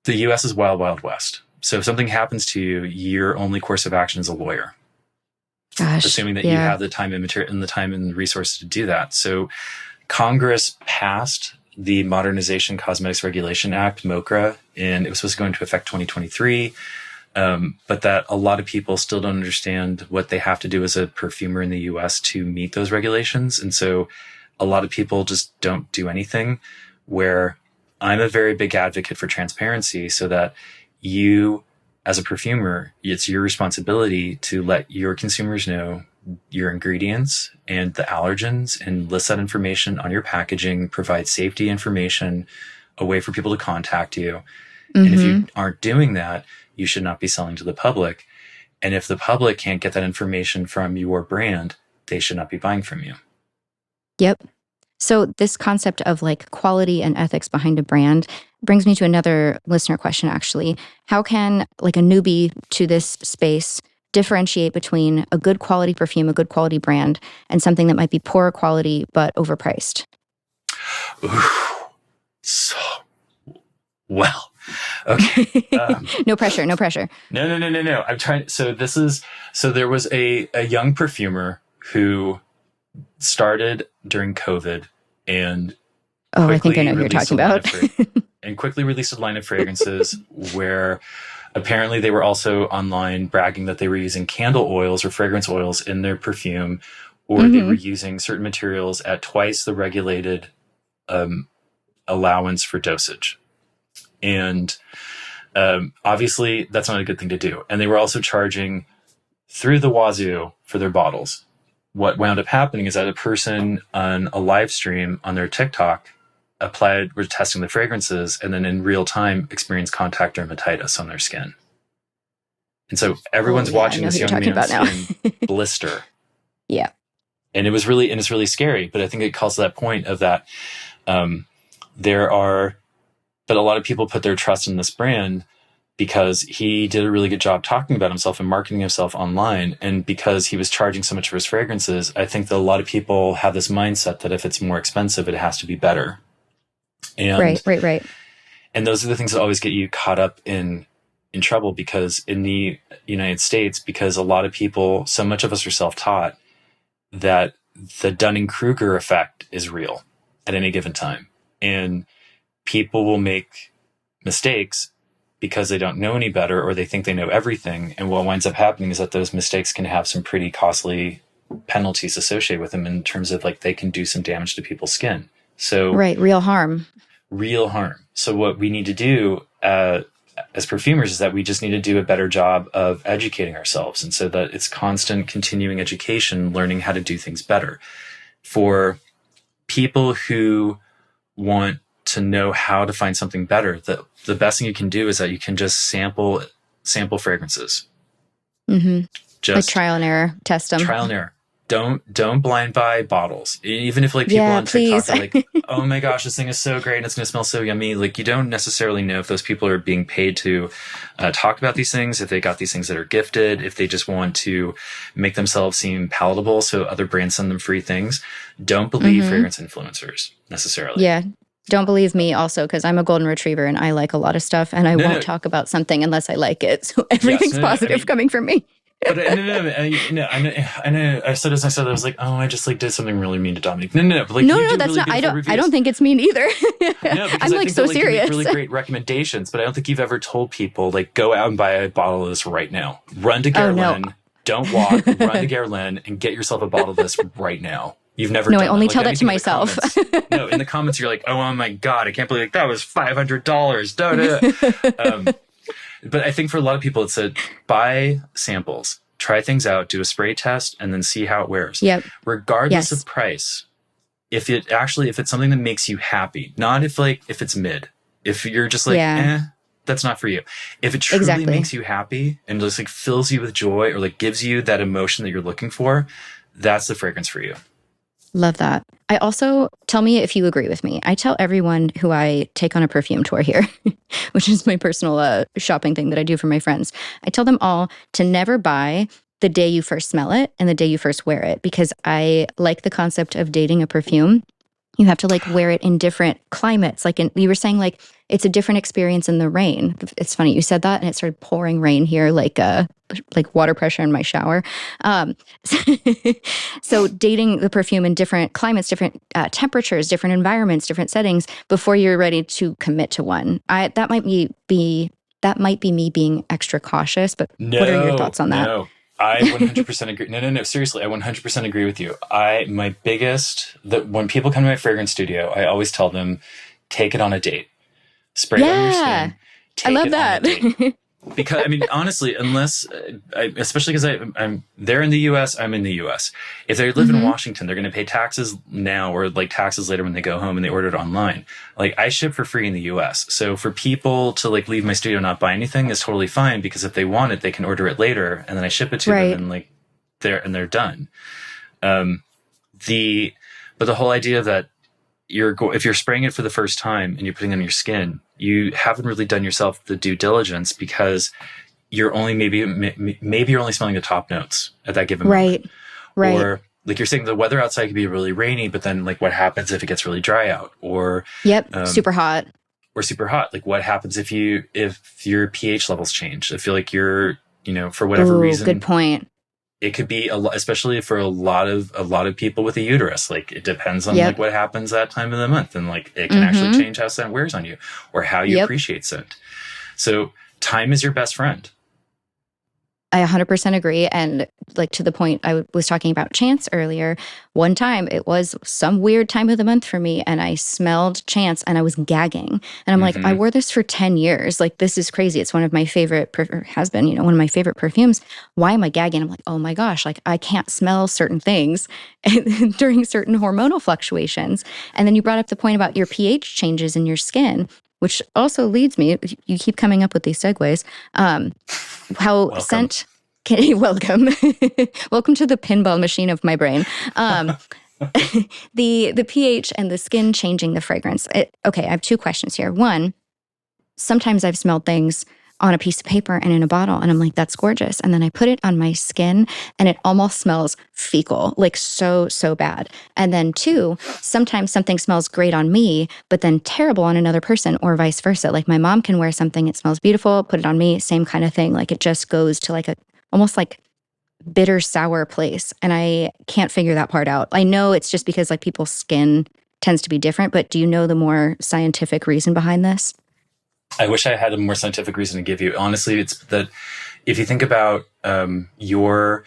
The US is wild, wild west. So if something happens to you, your only course of action is a lawyer. Gosh. Assuming that you have the time and material and the time and resources to do that. So Congress passed the Modernization Cosmetics Regulation Act, MOCRA, and it was supposed to go into effect 2023. But that a lot of people still don't understand what they have to do as a perfumer in the US to meet those regulations. And so a lot of people just don't do anything, where I'm a very big advocate for transparency so that you as a perfumer, it's your responsibility to let your consumers know your ingredients and the allergens and list that information on your packaging, provide safety information, a way for people to contact you. And if you aren't doing that, you should not be selling to the public. And if the public can't get that information from your brand, they should not be buying from you. Yep. So this concept of like quality and ethics behind a brand brings me to another listener question, actually. How can like a newbie to this space differentiate between a good quality perfume, a good quality brand, and something that might be poor quality but overpriced? Ooh, so well. Okay. No pressure. No. I'm trying. So there was a young perfumer who started during COVID and I think I know who you're talking about. And quickly released a line of fragrances where apparently they were also online bragging that they were using candle oils or fragrance oils in their perfume, or they were using certain materials at twice the regulated allowance for dosage. And obviously that's not a good thing to do. And they were also charging through the wazoo for their bottles. What wound up happening is that a person on a live stream on their TikTok were testing the fragrances, and then in real time experienced contact dermatitis on their skin. And so everyone's watching this young man's skin blister. Yeah. And it's really scary. But I think it calls to that point of that but a lot of people put their trust in this brand because he did a really good job talking about himself and marketing himself online. And because he was charging so much for his fragrances, I think that a lot of people have this mindset that if it's more expensive, it has to be better. And, right. And those are the things that always get you caught up in trouble, because in the United States, because a lot of people, so much of us are self-taught, that the Dunning-Kruger effect is real at any given time. And people will make mistakes because they don't know any better, or they think they know everything. And what winds up happening is that those mistakes can have some pretty costly penalties associated with them in terms of like they can do some damage to people's skin. So real harm. So what we need to do as perfumers is that we just need to do a better job of educating ourselves. And so that it's constant continuing education, learning how to do things better. For people who want to know how to find something better, the best thing you can do is that you can just sample fragrances. Just like trial and error, test them. Trial and error. Don't blind buy bottles. Even if like people on TikTok are like, oh my gosh, this thing is so great and it's going to smell so yummy. Like you don't necessarily know if those people are being paid to talk about these things, if they got these things that are gifted, if they just want to make themselves seem palatable so other brands send them free things. Don't believe fragrance influencers necessarily. Yeah. Don't believe me also, because I'm a golden retriever and I like a lot of stuff and I won't talk about something unless I like it. So everything's positive coming from me. But I know. I said, I was like, oh, I just like did something really mean to Dominique. But like, no, that's not. I don't think it's mean either. I'm like so serious. You make really great recommendations, but I don't think you've ever told people like go out and buy a bottle of this right now. Run to Guerlain. Don't walk. Run to Guerlain and get yourself a bottle of this right now. You've never. No, I only tell that to myself. No, in the comments you're like, oh my god, I can't believe that was $500. But I think for a lot of people, it's buy samples, try things out, do a spray test, and then see how it wears. Yep. Regardless of price, if it's something that makes you happy, not if it's mid. If you're just like, that's not for you. If it truly makes you happy and just like fills you with joy or like gives you that emotion that you're looking for, that's the fragrance for you. Love that. I also, tell me if you agree with me. I tell everyone who I take on a perfume tour here, which is my personal shopping thing that I do for my friends. I tell them all to never buy the day you first smell it and the day you first wear it, because I like the concept of dating a perfume. You have to like wear it in different climates. Like you were saying, like it's a different experience in the rain. It's funny you said that, and it started pouring rain here, like water pressure in my shower. So dating the perfume in different climates, different temperatures, different environments, different settings before you're ready to commit to one. That might be me being extra cautious. But what are your thoughts on that? No. I 100% agree. No. Seriously, I 100% agree with you. When people come to my fragrance studio, I always tell them, take it on a date. Spray it on your skin. I love that. Because, I mean, honestly, unless, especially because I'm there in the US, I'm in the US. If they live in Washington, they're going to pay taxes now or like taxes later when they go home and they order it online. Like I ship for free in the US. So for people to like leave my studio and not buy anything is totally fine because if they want it, they can order it later and then I ship it to them and like they're done. But the whole idea that if you're spraying it for the first time and you're putting it on your skin, you haven't really done yourself the due diligence because you're only maybe you're only smelling the top notes at that given moment. Right. Or like you're saying, the weather outside could be really rainy, but then like what happens if it gets really dry out? Or super hot. Or super hot. Like what happens if your pH levels change? I feel like you're, for whatever reason. Good point. It could be a lot, especially for a lot of people with a uterus. Like it depends on like what happens that time of the month, and like it can actually change how scent wears on you or how you appreciate scent. So time is your best friend. I 100% agree. And like to the point I was talking about Chance earlier, one time it was some weird time of the month for me and I smelled Chance and I was gagging. And I'm like, I wore this for 10 years. Like, this is crazy. It's one of my favorite, has been, one of my favorite perfumes. Why am I gagging? I'm like, oh my gosh, like I can't smell certain things during certain hormonal fluctuations. And then you brought up the point about your pH changes in your skin, which also leads me, you keep coming up with these segues, how welcome. Scent can, welcome. Welcome to the pinball machine of my brain. The pH and the skin changing the fragrance. Okay, I have two questions here. One, sometimes I've smelled things on a piece of paper and in a bottle, and I'm like, that's gorgeous. And then I put it on my skin and it almost smells fecal, like so bad. And then two, sometimes something smells great on me, but then terrible on another person or vice versa. Like my mom can wear something, it smells beautiful, put it on me, same kind of thing. Like it just goes to like almost like bitter, sour place. And I can't figure that part out. I know it's just because like people's skin tends to be different, but do you know the more scientific reason behind this? I wish I had a more scientific reason to give you. Honestly, it's that if you think about your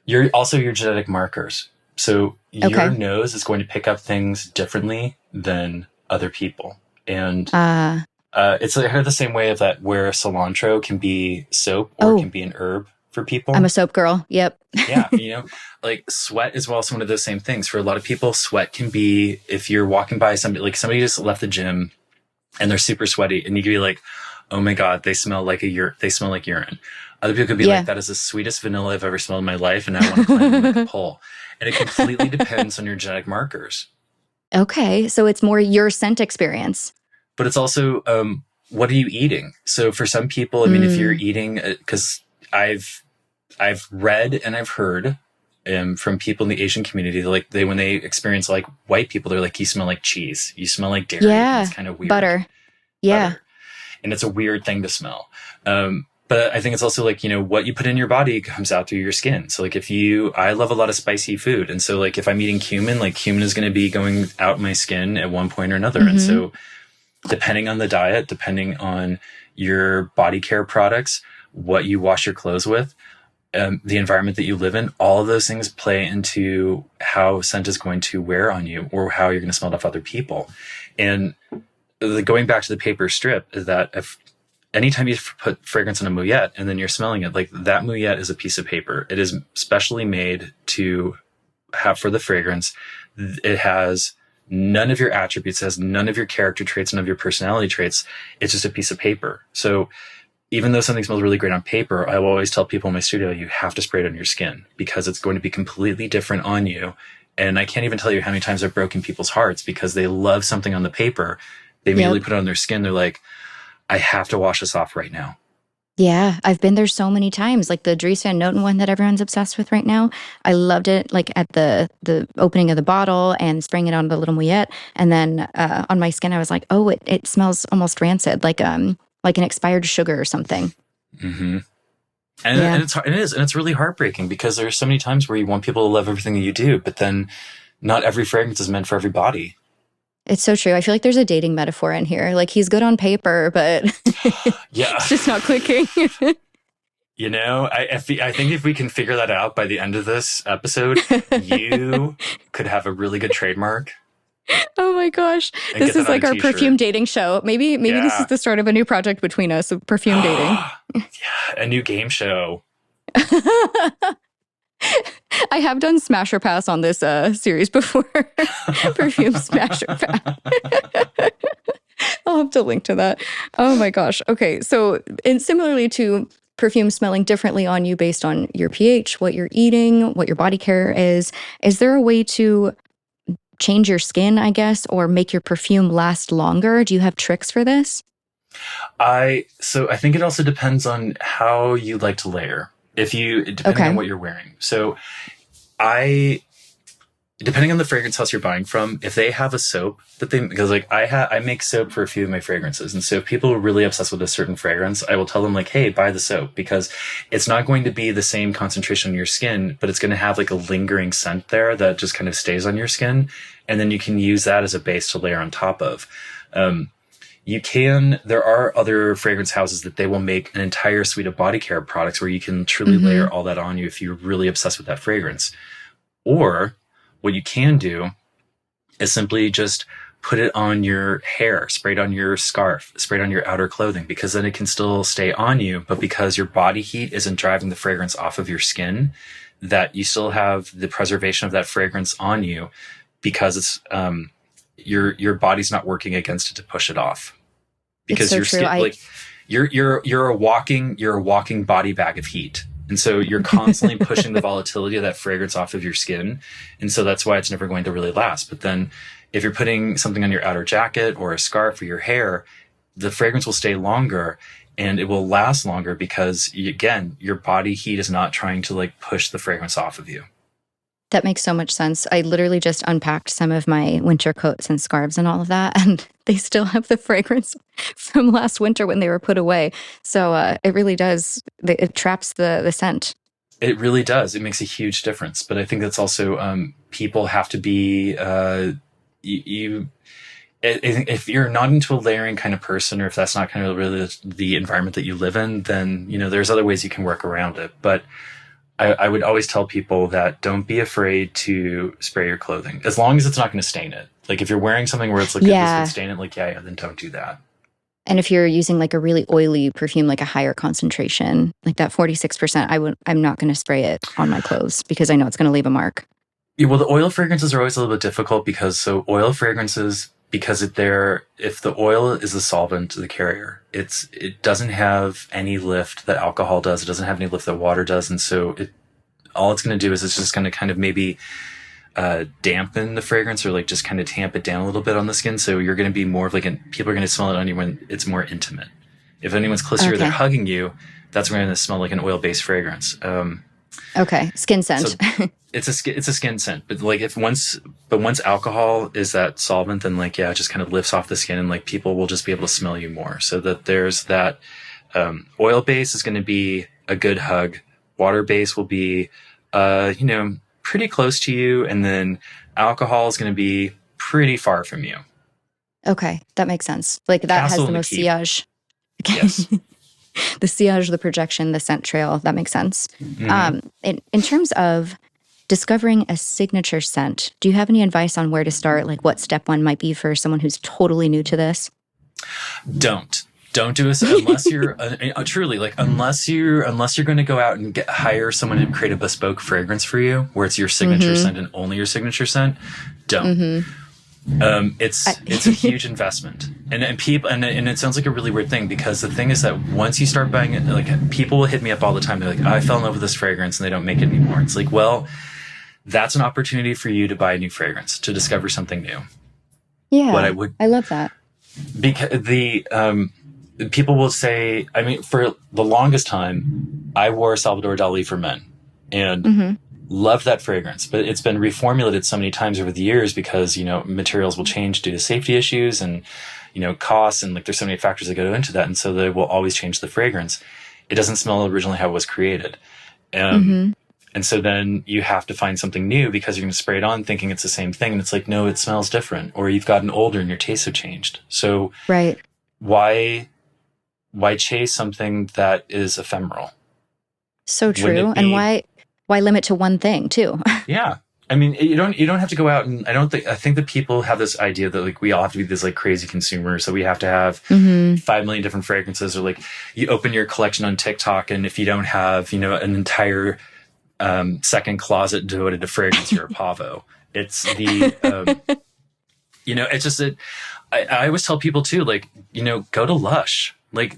genetic markers. So your nose is going to pick up things differently than other people. And it's like the same way of that where cilantro can be soap or can be an herb for people. I'm a soap girl. Yep. Yeah. Like sweat is also one of those same things. For a lot of people, sweat can be, if you're walking by somebody, like somebody just left the gym and they're super sweaty and you could be like, oh my God, they smell like urine. Other people could be like, that is the sweetest vanilla I've ever smelled in my life. And I want to climb them like a pole. And it completely depends on your genetic markers. Okay. So it's more your scent experience. But it's also, what are you eating? So for some people, I mean, if you're eating, cause I've read and I've heard from people in the Asian community, like when they experience like white people, they're like, you smell like cheese. You smell like dairy. Yeah. It's kind of weird. Butter. Yeah. Butter. And it's a weird thing to smell. But I think it's also like, what you put in your body comes out through your skin. So like I love a lot of spicy food. And so like if I'm eating cumin, like cumin is going to be going out my skin at one point or another. And so depending on the diet, depending on your body care products, what you wash your clothes with, the environment that you live in, all of those things play into how scent is going to wear on you or how you're going to smell it off other people. And going back to the paper strip is that anytime you put fragrance on a mouillette and then you're smelling it, like that mouillette is a piece of paper. It is specially made to have for the fragrance. It has none of your attributes, it has none of your character traits, none of your personality traits. It's just a piece of paper. So even though something smells really great on paper, I will always tell people in my studio, you have to spray it on your skin because it's going to be completely different on you. And I can't even tell you how many times I've broken people's hearts because they love something on the paper. They immediately put it on their skin. They're like, I have to wash this off right now. Yeah, I've been there so many times. Like the Dries Van Noten one that everyone's obsessed with right now. I loved it like at the opening of the bottle and spraying it on the little mouillette. And then on my skin, I was like, oh, it smells almost rancid, like an expired sugar or something. Mm-hmm. And it's really heartbreaking because there's so many times where you want people to love everything that you do, but then not every fragrance is meant for everybody. It's so true. I feel like there's a dating metaphor in here. Like he's good on paper, but it's just not clicking. I think if we can figure that out by the end of this episode, you could have a really good trademark. Oh my gosh. And This get is that on like a our t-shirt. perfume dating show. Maybe this is Yeah. the start of a new project between us, of perfume dating. Yeah, a new game show. I have done Smash or Pass on this series before. Perfume Smash or Pass. I'll have to link to that. Oh my gosh. Okay. So, and similarly to perfume smelling differently on you based on your pH, what you're eating, what your body care is there a way to change your skin, I guess, or make your perfume last longer? Do you have tricks for this? So I think it also depends on how you like to layer. Depending on what you're wearing. So depending on the fragrance house you're buying from, if they have a soap because like I make soap for a few of my fragrances. And so if people are really obsessed with a certain fragrance, I will tell them like, hey, buy the soap, because it's not going to be the same concentration on your skin, but it's going to have like a lingering scent there that just kind of stays on your skin. And then you can use that as a base to layer on top of. There are other fragrance houses that they will make an entire suite of body care products where you can truly layer all that on you if you're really obsessed with that fragrance. Or what you can do is simply just put it on your hair, spray it on your scarf, spray it on your outer clothing, because then it can still stay on you. But because your body heat isn't driving the fragrance off of your skin, that you still have the preservation of that fragrance on you, because it's, your body's not working against it to push it off. Because so your true. skin, like you're a walking body bag of heat. And so you're constantly pushing the volatility of that fragrance off of your skin. And so that's why it's never going to really last. But then if you're putting something on your outer jacket or a scarf or your hair, the fragrance will stay longer and it will last longer because, again, your body heat is not trying to like push the fragrance off of you. That makes so much sense. I literally just unpacked some of my winter coats and scarves and all of that, and they still have the fragrance from last winter when they were put away. So it really does. It traps the scent. It really does. It makes a huge difference. But I think that's also people have to be if you're not into a layering kind of person, or if that's not kind of really the environment that you live in, then there's other ways you can work around it. But I would always tell people that don't be afraid to spray your clothing, as long as it's not going to stain it. Like if you're wearing something where it's like, this would stain it, like, then don't do that. And if you're using like a really oily perfume, like a higher concentration, like that 46%, I'm not going to spray it on my clothes because I know it's going to leave a mark. Yeah, well, the oil fragrances are always a little bit difficult because oil fragrances, because if the oil is the solvent, the carrier, it doesn't have any lift that alcohol does. It doesn't have any lift that water does. And so all it's going to do is it's just going to kind of maybe dampen the fragrance, or like just kind of tamp it down a little bit on the skin. So you're going to be more of like people are going to smell it on you when it's more intimate. If anyone's close to you or they're hugging you, that's going to smell like an oil-based fragrance. Okay, skin scent. So it's a skin scent, but like once alcohol is that solvent, then like it just kind of lifts off the skin, and like people will just be able to smell you more. So that there's that oil base is going to be a good hug. Water base will be pretty close to you, and then alcohol is going to be pretty far from you. Okay, that makes sense. Like that Castle has the most sillage. Yes. The sillage, the projection, the scent trail. That makes sense. Mm-hmm. In terms of discovering a signature scent, do you have any advice on where to start? Like what step one might be for someone who's totally new to this? Don't do this unless you're truly like, unless you're going to go out and hire someone to create a bespoke fragrance for you, where it's your signature scent and only your signature scent. Don't. It's a huge investment, and people, and it sounds like a really weird thing, because the thing is that once you start buying it, like people will hit me up all the time. They're like, I fell in love with this fragrance, and they don't make it anymore. It's like, well, that's an opportunity for you to buy a new fragrance, to discover something new. Yeah, I love that, because people will say, I mean, for the longest time, I wore Salvador Dali for men, and loved that fragrance, but it's been reformulated so many times over the years because, materials will change due to safety issues and, costs, and like there's so many factors that go into that. And so they will always change the fragrance. It doesn't smell originally how it was created. And so then you have to find something new because you're going to spray it on thinking it's the same thing. And it's like, no, it smells different, or you've gotten older and your tastes have changed. So why chase something that is ephemeral? So true. And why limit to one thing too? Yeah. I mean, you don't have to go out and I think that people have this idea that like we all have to be this like crazy consumer. So we have to have 5 million different fragrances, or like you open your collection on TikTok. And if you don't have, an entire, second closet devoted to fragrance, you're a pavo. It's it's just that I always tell people too, like, go to Lush, like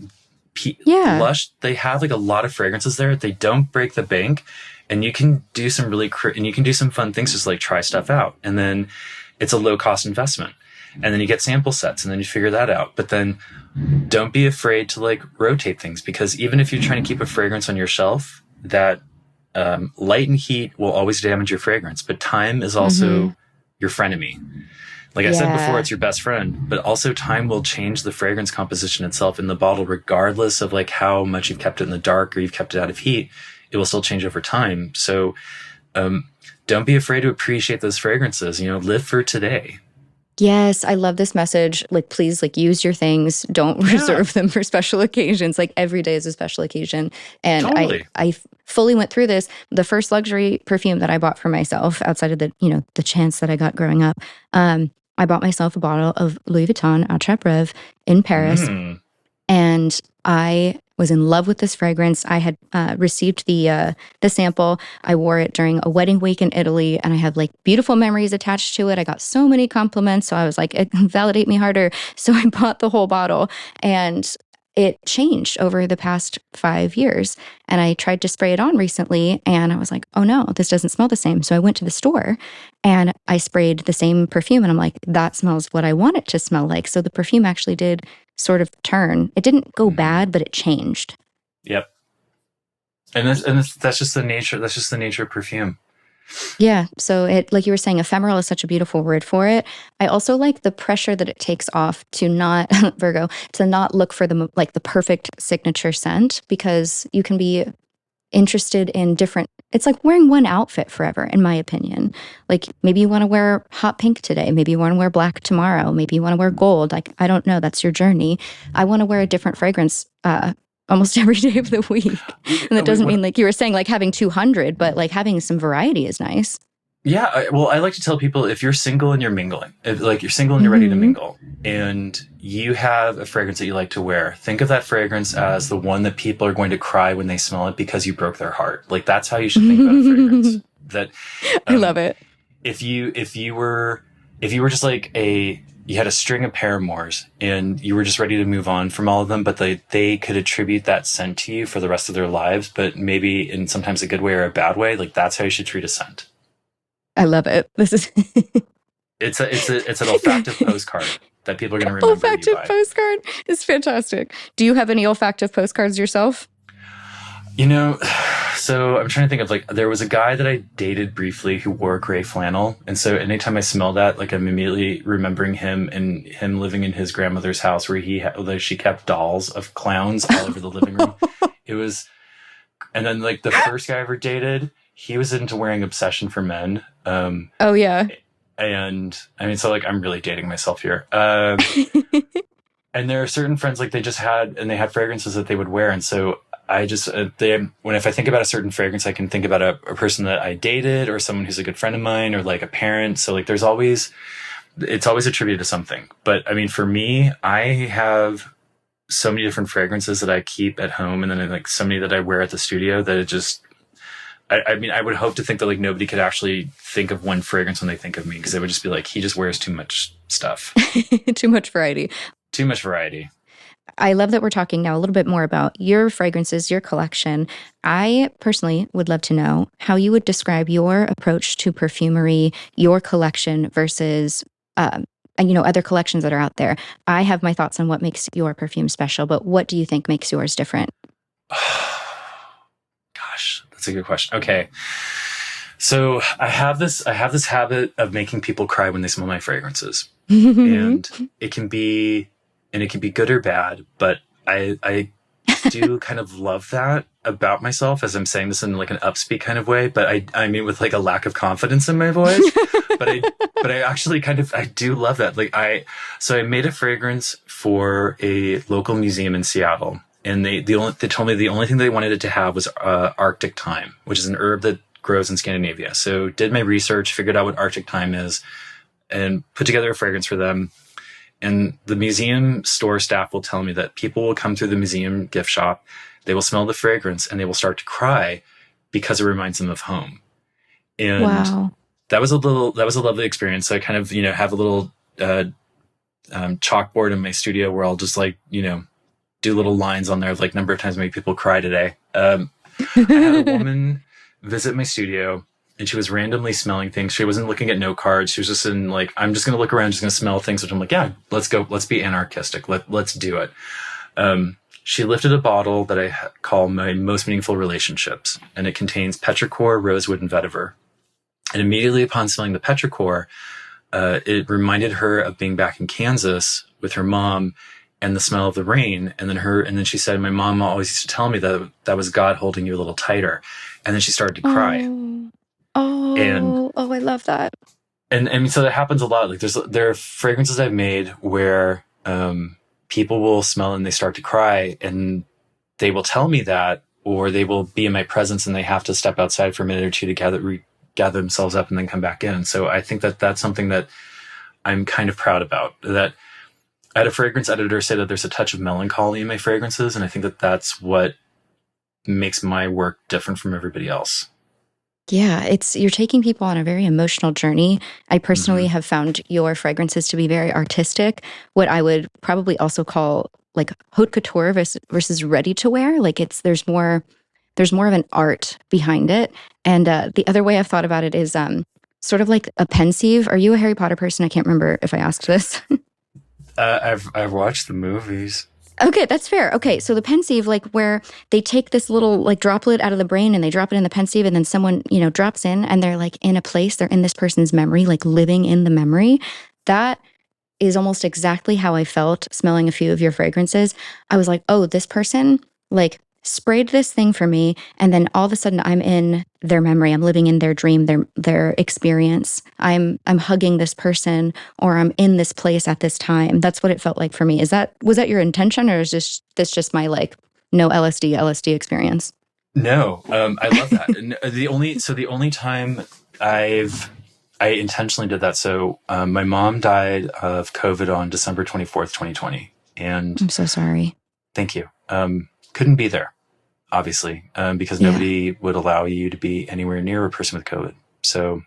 Lush, they have like a lot of fragrances there. They don't break the bank. And you can do some and you can do some fun things, just like try stuff out. And then it's a low cost investment. And then you get sample sets and then you figure that out. But then don't be afraid to like rotate things, because even if you're trying to keep a fragrance on your shelf, that light and heat will always damage your fragrance. But time is also your frenemy. Like I said before, it's your best friend, but also time will change the fragrance composition itself in the bottle, regardless of like how much you've kept it in the dark or you've kept it out of heat. It will still change over time. So don't be afraid to appreciate those fragrances. Live for today. Yes, I love this message. Like, please, like, use your things. Don't reserve them for special occasions. Like, every day is a special occasion. And Totally. I fully went through this. The first luxury perfume that I bought for myself, outside of the chance that I got growing up, I bought myself a bottle of Louis Vuitton Attrape Rêve in Paris. And I was in love with this fragrance. I had received the sample. I wore it during a wedding week in Italy, and I have like beautiful memories attached to it. I got so many compliments, so I was like, validate me harder. So I bought the whole bottle, and it changed over the past 5 years. And I tried to spray it on recently, and I was like, oh no, this doesn't smell the same. So I went to the store and I sprayed the same perfume, and I'm like, that smells what I want it to smell like. So the perfume actually did sort of turn. It didn't go bad, but it changed. Yep. That's just the nature. That's just the nature of perfume. Yeah. So it, like you were saying, ephemeral is such a beautiful word for it. I also like the pressure that it takes off to not Virgo, to not look for the perfect signature scent, because you can be interested in different. It's like wearing one outfit forever, in my opinion. Like maybe you want to wear hot pink today, maybe you want to wear black tomorrow, maybe you want to wear gold. Like, I don't know, that's your journey. I want to wear a different fragrance almost every day of the week. And that doesn't mean, like you were saying, like having 200, but like having some variety is nice. Yeah, I like to tell people, if you're single and you're mingling, if like you're single and you're ready to mingle, and you have a fragrance that you like to wear, think of that fragrance as the one that people are going to cry when they smell it because you broke their heart. Like, that's how you should think about a fragrance. That I love it. If you were just like you had a string of paramours and you were just ready to move on from all of them, but they could attribute that scent to you for the rest of their lives, but maybe in sometimes a good way or a bad way. Like, that's how you should treat a scent. I love it. This is it's an olfactive postcard that people are going to remember. Olfactive postcard is fantastic. Do you have any olfactive postcards yourself? So I'm trying to think of, like, there was a guy that I dated briefly who wore gray flannel. And so anytime I smell that, like, I'm immediately remembering him and him living in his grandmother's house where she kept dolls of clowns all over the living room. And then like the first guy I ever dated, he was into wearing Obsession for Men. Oh yeah. And I mean, so like, I'm really dating myself here. And there are certain friends, like, they had fragrances that they would wear. And so I just, if I think about a certain fragrance, I can think about a person that I dated, or someone who's a good friend of mine, or like a parent. So like, it's always attributed to something. But I mean, for me, I have so many different fragrances that I keep at home, and then like so many that I wear at the studio, that it just, I mean, I would hope to think that like nobody could actually think of one fragrance when they think of me, because it would just be like, he just wears too much stuff. Too much variety. Too much variety. I love that we're talking now a little bit more about your fragrances, your collection. I personally would love to know how you would describe your approach to perfumery, your collection versus, other collections that are out there. I have my thoughts on what makes your perfume special, but what do you think makes yours different? Gosh, that's a good question. Okay. So I have this habit of making people cry when they smell my fragrances. And it can be good or bad, but I do kind of love that about myself, as I'm saying this in like an upspeak kind of way, but I mean with like a lack of confidence in my voice. but I actually I do love that. Like I made a fragrance for a local museum in Seattle, and they told me the only thing they wanted it to have was Arctic thyme, which is an herb that grows in Scandinavia. So did my research, figured out what Arctic thyme is, and put together a fragrance for them. And the museum store staff will tell me that people will come through the museum gift shop, they will smell the fragrance, and they will start to cry because it reminds them of home. And Wow. that was a lovely experience. So I kind of, have a little chalkboard in my studio where I'll just do little lines on there of number of times made people cry today. I had a woman visit my studio, and she was randomly smelling things. She wasn't looking at note cards. She was just in I'm just going to look around, just going to smell things. Which I'm like, yeah, let's go. Let's be anarchistic. Let's do it. She lifted a bottle that I call my most meaningful relationships, and it contains petrichor, rosewood, and vetiver. And immediately upon smelling the petrichor, it reminded her of being back in Kansas with her mom and the smell of the rain. And then she said, my mom always used to tell me that was God holding you a little tighter. And then she started to cry. I love that. And so that happens a lot. There are fragrances I've made where people will smell and they start to cry, and they will tell me that, or they will be in my presence and they have to step outside for a minute or two to gather themselves up and then come back in. So I think that that's something that I'm kind of proud about. That I had a fragrance editor say that there's a touch of melancholy in my fragrances, and I think that that's what makes my work different from everybody else. Yeah, you're taking people on a very emotional journey. I personally have found your fragrances to be very artistic, what I would probably also call haute couture versus ready to wear. There's more of an art behind it. And the other way I've thought about it is sort of like a pensieve. Are you a Harry Potter person? I can't remember if I asked this. I've watched the movies. Okay, that's fair. Okay, so the pensieve, where they take this little droplet out of the brain and they drop it in the pensieve, and then someone, drops in and they're in a place, they're in this person's memory, living in the memory. That is almost exactly how I felt smelling a few of your fragrances. I was like, oh, this person sprayed this thing for me, and then all of a sudden I'm in their memory. I'm living in their dream, their experience. I'm hugging this person, or I'm in this place at this time. That's what it felt like for me. Was that your intention, or is this just my no LSD experience? No, I love that. And the only time I intentionally did that. So my mom died of COVID on December 24th, 2020, and I'm so sorry. Thank you. Couldn't be there, obviously, because nobody would allow you to be anywhere near a person with COVID. So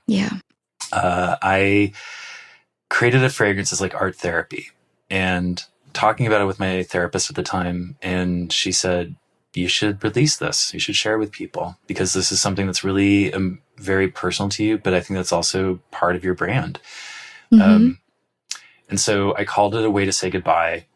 I created a fragrance as art therapy, and talking about it with my therapist at the time. And she said, you should release this. You should share it with people, because this is something that's really very personal to you, but I think that's also part of your brand. And so I called it a way to say goodbye.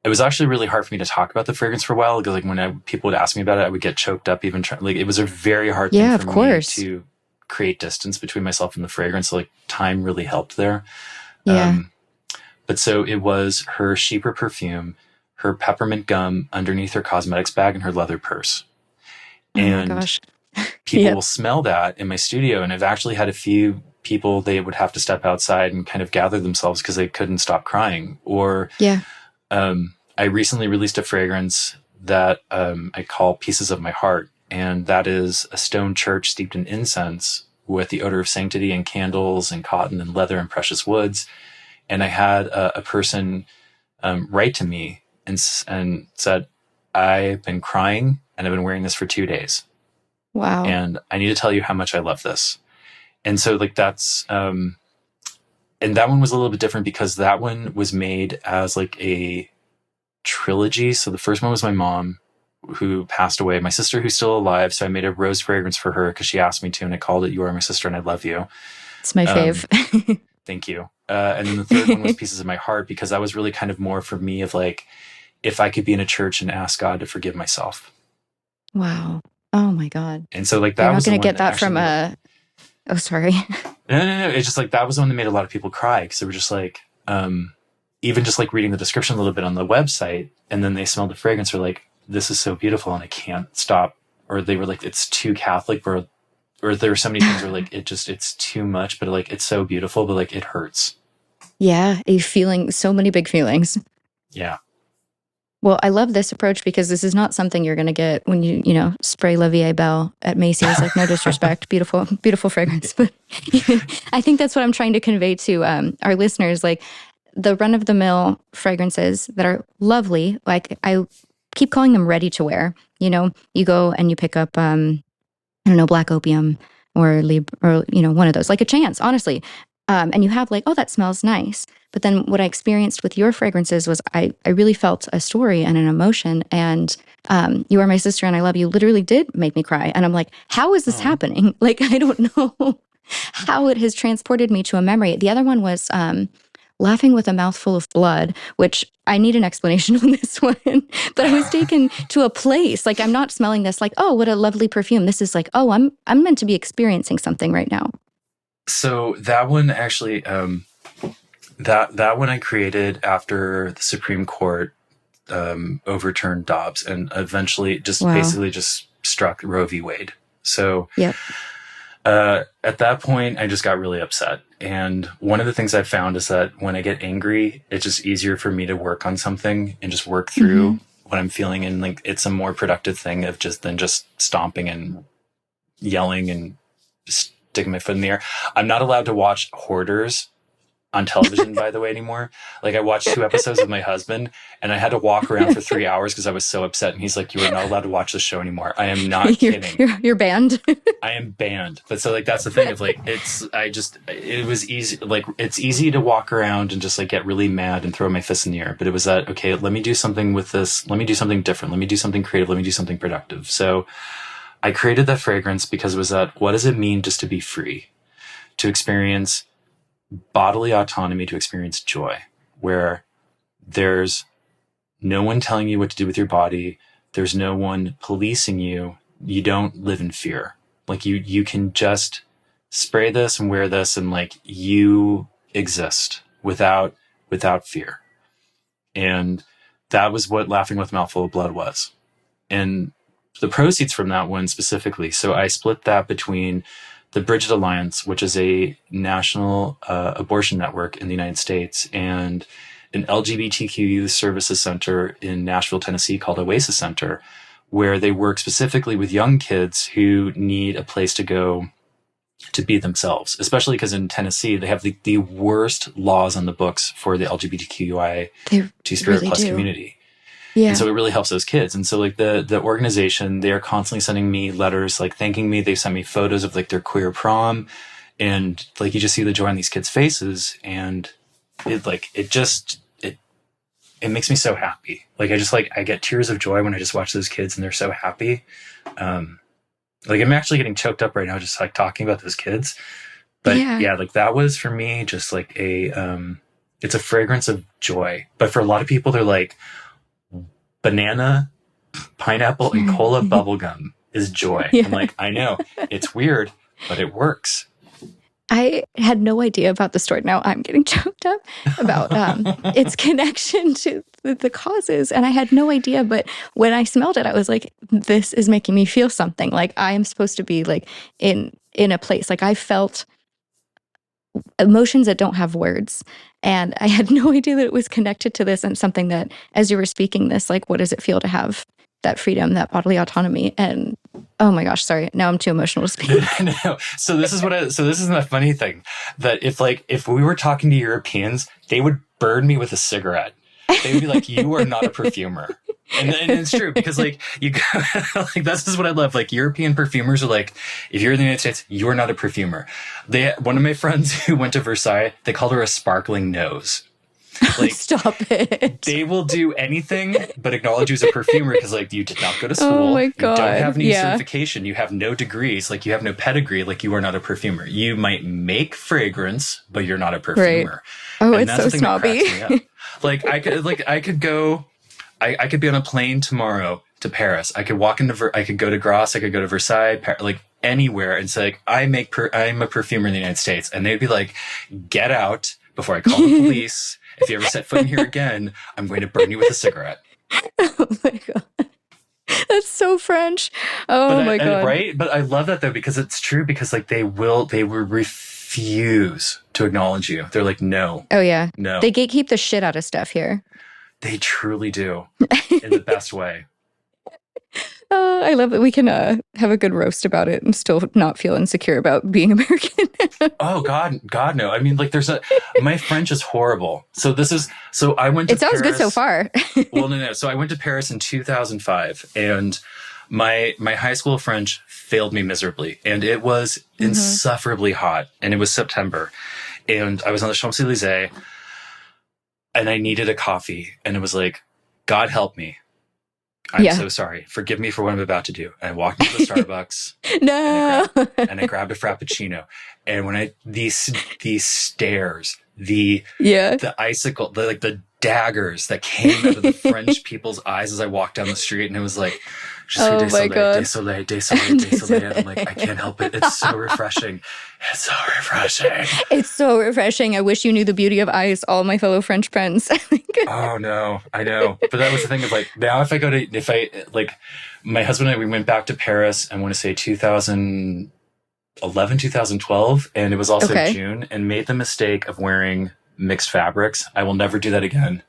It was actually really hard for me to talk about the fragrance for a while, because when people would ask me about it, I would get choked up even trying. It was a very hard thing for me to create distance between myself and the fragrance. So time really helped there. Yeah. But so it was her Sheeper perfume, her peppermint gum underneath her cosmetics bag, and her leather purse. And my gosh. People will smell that in my studio. And I've actually had a few people, they would have to step outside and kind of gather themselves because they couldn't stop crying. Or I recently released a fragrance that I call Pieces of My Heart. And that is a stone church steeped in incense with the odor of sanctity and candles and cotton and leather and precious woods. And I had a person write to me and said, I've been crying and I've been wearing this for 2 days. Wow. And I need to tell you how much I love this. And so that's, and that one was a little bit different because that one was made as a trilogy. So the first one was my mom, who passed away, my sister who's still alive. So I made a rose fragrance for her because she asked me to, and I called it You Are My Sister and I Love You. It's my fave. Thank you. And then the third one was Pieces of My Heart, because that was really kind of more for me of if I could be in a church and ask God to forgive myself. Wow. Oh my God. And so that You're was not going to get that from a, oh, sorry. No. It's just that was the one that made a lot of people cry, because they were just even just reading the description a little bit on the website, and then they smelled the fragrance, were this is so beautiful and I can't stop. Or they were it's too Catholic, or there were so many things where it's too much, but it's so beautiful, but it hurts. Yeah. You're feeling so many big feelings. Yeah. Well, I love this approach because this is not something you're going to get when you spray La Vie Belle at Macy's. Like, no disrespect, beautiful, beautiful fragrance. But I think that's what I'm trying to convey to our listeners. Like, the run-of-the-mill fragrances that are lovely, like I keep calling them ready to wear. You go and you pick up, I don't know, Black Opium or one of those, like a Chance, honestly. And you have like, oh, that smells nice. But then what I experienced with your fragrances was I really felt a story and an emotion. And You Are My Sister and I Love You literally did make me cry. And I'm like, how is this happening? Like, I don't know how it has transported me to a memory. The other one was Laughing with a Mouthful of Blood, which I need an explanation on this one. But I was taken to a place, like I'm not smelling this like, oh, what a lovely perfume. This is like, oh, I'm meant to be experiencing something right now. So that one actually, that one I created after the Supreme Court overturned Dobbs and eventually basically just struck Roe v. Wade. So yep. At that point, I just got really upset. And one of the things I found is that when I get angry, it's just easier for me to work on something and just work through what I'm feeling. And like, it's a more productive thing than just stomping and yelling and sticking my foot in the air. I'm not allowed to watch Hoarders on television, by the way, anymore. Like I watched 2 episodes with my husband and I had to walk around for 3 hours because I was so upset. And he's like, you are not allowed to watch the show anymore. I am not kidding. You're banned. I am banned. But so like, that's the thing of like, it was easy. Like it's easy to walk around and just like get really mad and throw my fists in the air. But it was that, okay, let me do something with this. Let me do something different. Let me do something creative. Let me do something productive. So I created that fragrance because it was that, what does it mean just to be free, to experience bodily autonomy, to experience joy, where there's no one telling you what to do with your body. There's no one policing you. You don't live in fear. Like you can just spray this and wear this and like you exist without fear. And that was what Laughing with a Mouthful of Blood was. And the proceeds from that one specifically. So I split that between the Bridget Alliance, which is a national abortion network in the United States, and an LGBTQ youth services center in Nashville, Tennessee called Oasis Center, where they work specifically with young kids who need a place to go to be themselves, especially because in Tennessee, they have the worst laws on the books for the LGBTQI Two-Spirit really plus do. community. Yeah. And so it really helps those kids. And so like the organization, they are constantly sending me letters, like thanking me. They've sent me photos of like their queer prom, and like, you just see the joy on these kids' faces. And it makes me so happy. Like, I get tears of joy when I just watch those kids and they're so happy. Like I'm actually getting choked up right now, just like talking about those kids. But yeah, like that was for me just like it's a fragrance of joy. But for a lot of people, they're like, banana, pineapple, and cola bubblegum is joy. Yeah. I'm like, I know, it's weird, but it works. I had no idea about the story. Now I'm getting choked up about its connection to the causes. And I had no idea. But when I smelled it, I was like, this is making me feel something. Like I am supposed to be like in a place. Like I felt emotions that don't have words. And I had no idea that it was connected to this and something that, as you were speaking this, like, what does it feel to have that freedom, that bodily autonomy? And oh my gosh, sorry, now I'm too emotional to speak. No. So this is the funny thing, that if we were talking to Europeans, they would burn me with a cigarette. They would be like, you are not a perfumer. And it's true, because like you go, like this is what I love. Like European perfumers are like, if you're in the United States, you are not a perfumer. One of my friends who went to Versailles, they called her a sparkling nose. Like, stop it. They will do anything but acknowledge you as a perfumer because like you did not go to school. Oh my God. You don't have any certification. You have no degrees. Like you have no pedigree. Like you are not a perfumer. You might make fragrance, but you're not a perfumer. Right. Oh, and it's so snobby. Like I could go. I could be on a plane tomorrow to Paris. I could walk into, I could go to Grasse. I could go to Versailles, like anywhere, and say, like, I'm a perfumer in the United States. And they'd be like, get out before I call the police. If you ever set foot in here again, I'm going to burn you with a cigarette. Oh my God. That's so French. Oh my God. Right? But I love that though, because it's true, because like they will refuse to acknowledge you. They're like, no. Oh yeah. No. They gatekeep the shit out of stuff here. They truly do, in the best way. I love that we can have a good roast about it and still not feel insecure about being American. Oh God, no. I mean, like, my French is horrible. So I went to It sounds Paris. good so far. Well, no. So I went to Paris in 2005, and my high school French failed me miserably, and it was insufferably hot, and it was September, and I was on the Champs-Élysées, and I needed a coffee, and it was like, God help me. I'm so sorry. Forgive me for what I'm about to do. And I walked into the Starbucks. No. and I grabbed a Frappuccino. And when these stares, the icicle, the daggers that came out of the French people's eyes as I walked down the street, and it was like, oh my God. Désolé, désolé, désolé. I'm like, I can't help it. It's so refreshing. It's so refreshing. It's so refreshing. I wish you knew the beauty of ice, all my fellow French friends. Oh no, I know. But that was the thing of like, now my husband and I, we went back to Paris, I want to say 2011, 2012, and it was also June, and made the mistake of wearing mixed fabrics. I will never do that again.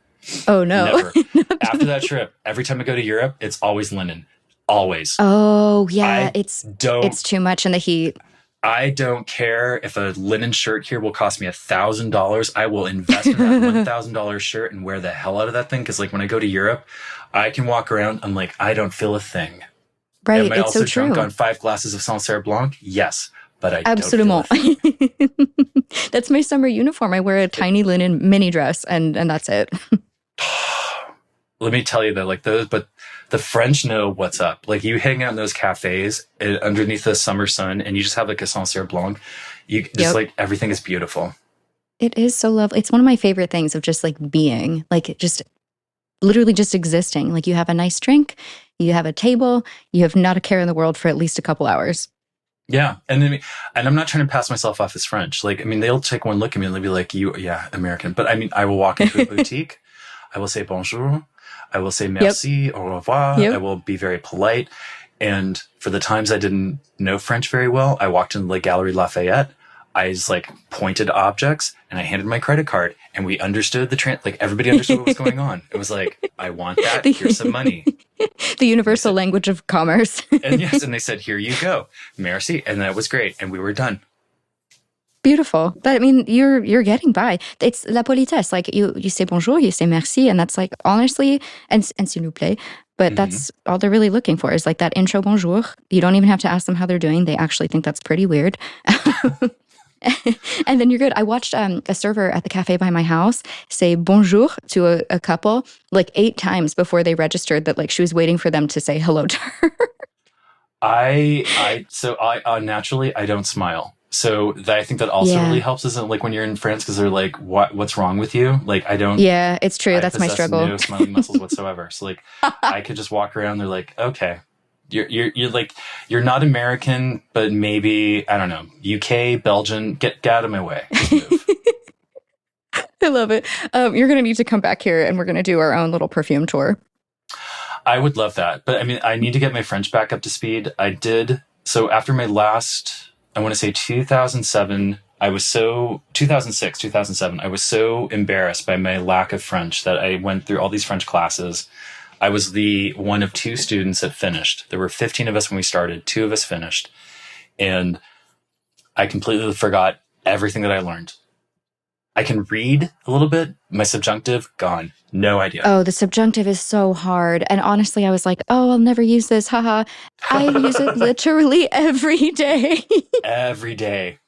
Oh no. Never. After that trip, every time I go to Europe, it's always linen. Always. Oh yeah, it's too much in the heat. I don't care if a linen shirt here will cost me $1,000. I will invest in that $1,000 shirt and wear the hell out of that thing. Because like when I go to Europe, I can walk around. I'm like, I don't feel a thing. Right. Am I also drunk on 5 glasses of Sancerre Blanc? Yes, but I Absolument. don't feel a thing. That's my summer uniform. I wear a tiny linen mini dress, and that's it. Let me tell you that, but the French know what's up. Like, you hang out in those cafes underneath the summer sun, and you just have like a Sancerre Blanc. You just like, everything is beautiful. It is so lovely. It's one of my favorite things of just like being, like just literally just existing. Like, you have a nice drink, you have a table, you have not a care in the world for at least a couple hours. Yeah. And I'm not trying to pass myself off as French. Like, I mean, they'll take one look at me and they'll be like, American. But I mean, I will walk into a boutique. I will say bonjour. I will say merci, au revoir. I will be very polite. And for the times I didn't know French very well, I walked into the Galerie Lafayette. I just like pointed objects and I handed my credit card, and we understood everybody understood what was going on. It was like, I want that. Here's some money. The universal language of commerce. And they said, here you go. Merci. And that was great. And we were done. Beautiful. But I mean, you're getting by. It's la politesse. Like, you say bonjour, you say merci, and that's like, honestly, and s'il vous plaît. But that's all they're really looking for, is like that intro bonjour. You don't even have to ask them how they're doing. They actually think that's pretty weird. And then you're good. I watched a server at the cafe by my house say bonjour to a couple like 8 times before they registered that like she was waiting for them to say hello to her. I naturally, I don't smile. So I think that also really helps, isn't like when you're in France, because they're like, what's wrong with you? Like, I don't. Yeah, it's true. That's my struggle. No smiling muscles whatsoever. So like, I could just walk around. They're like, okay, you're like, you're not American, but maybe, I don't know, UK, Belgian, get out of my way. Just move. I love it. You're going to need to come back here, and we're going to do our own little perfume tour. I would love that. But I mean, I need to get my French back up to speed. I did. So after my last, I want to say 2006, 2007, I was so embarrassed by my lack of French that I went through all these French classes. I was the one of 2 students that finished. There were 15 of us when we started. 2 of us finished. And I completely forgot everything that I learned. I can read a little bit. My subjunctive, gone. No idea. Oh, the subjunctive is so hard. And honestly, I was like, oh, I'll never use this. Haha. I use it literally every day. Every day.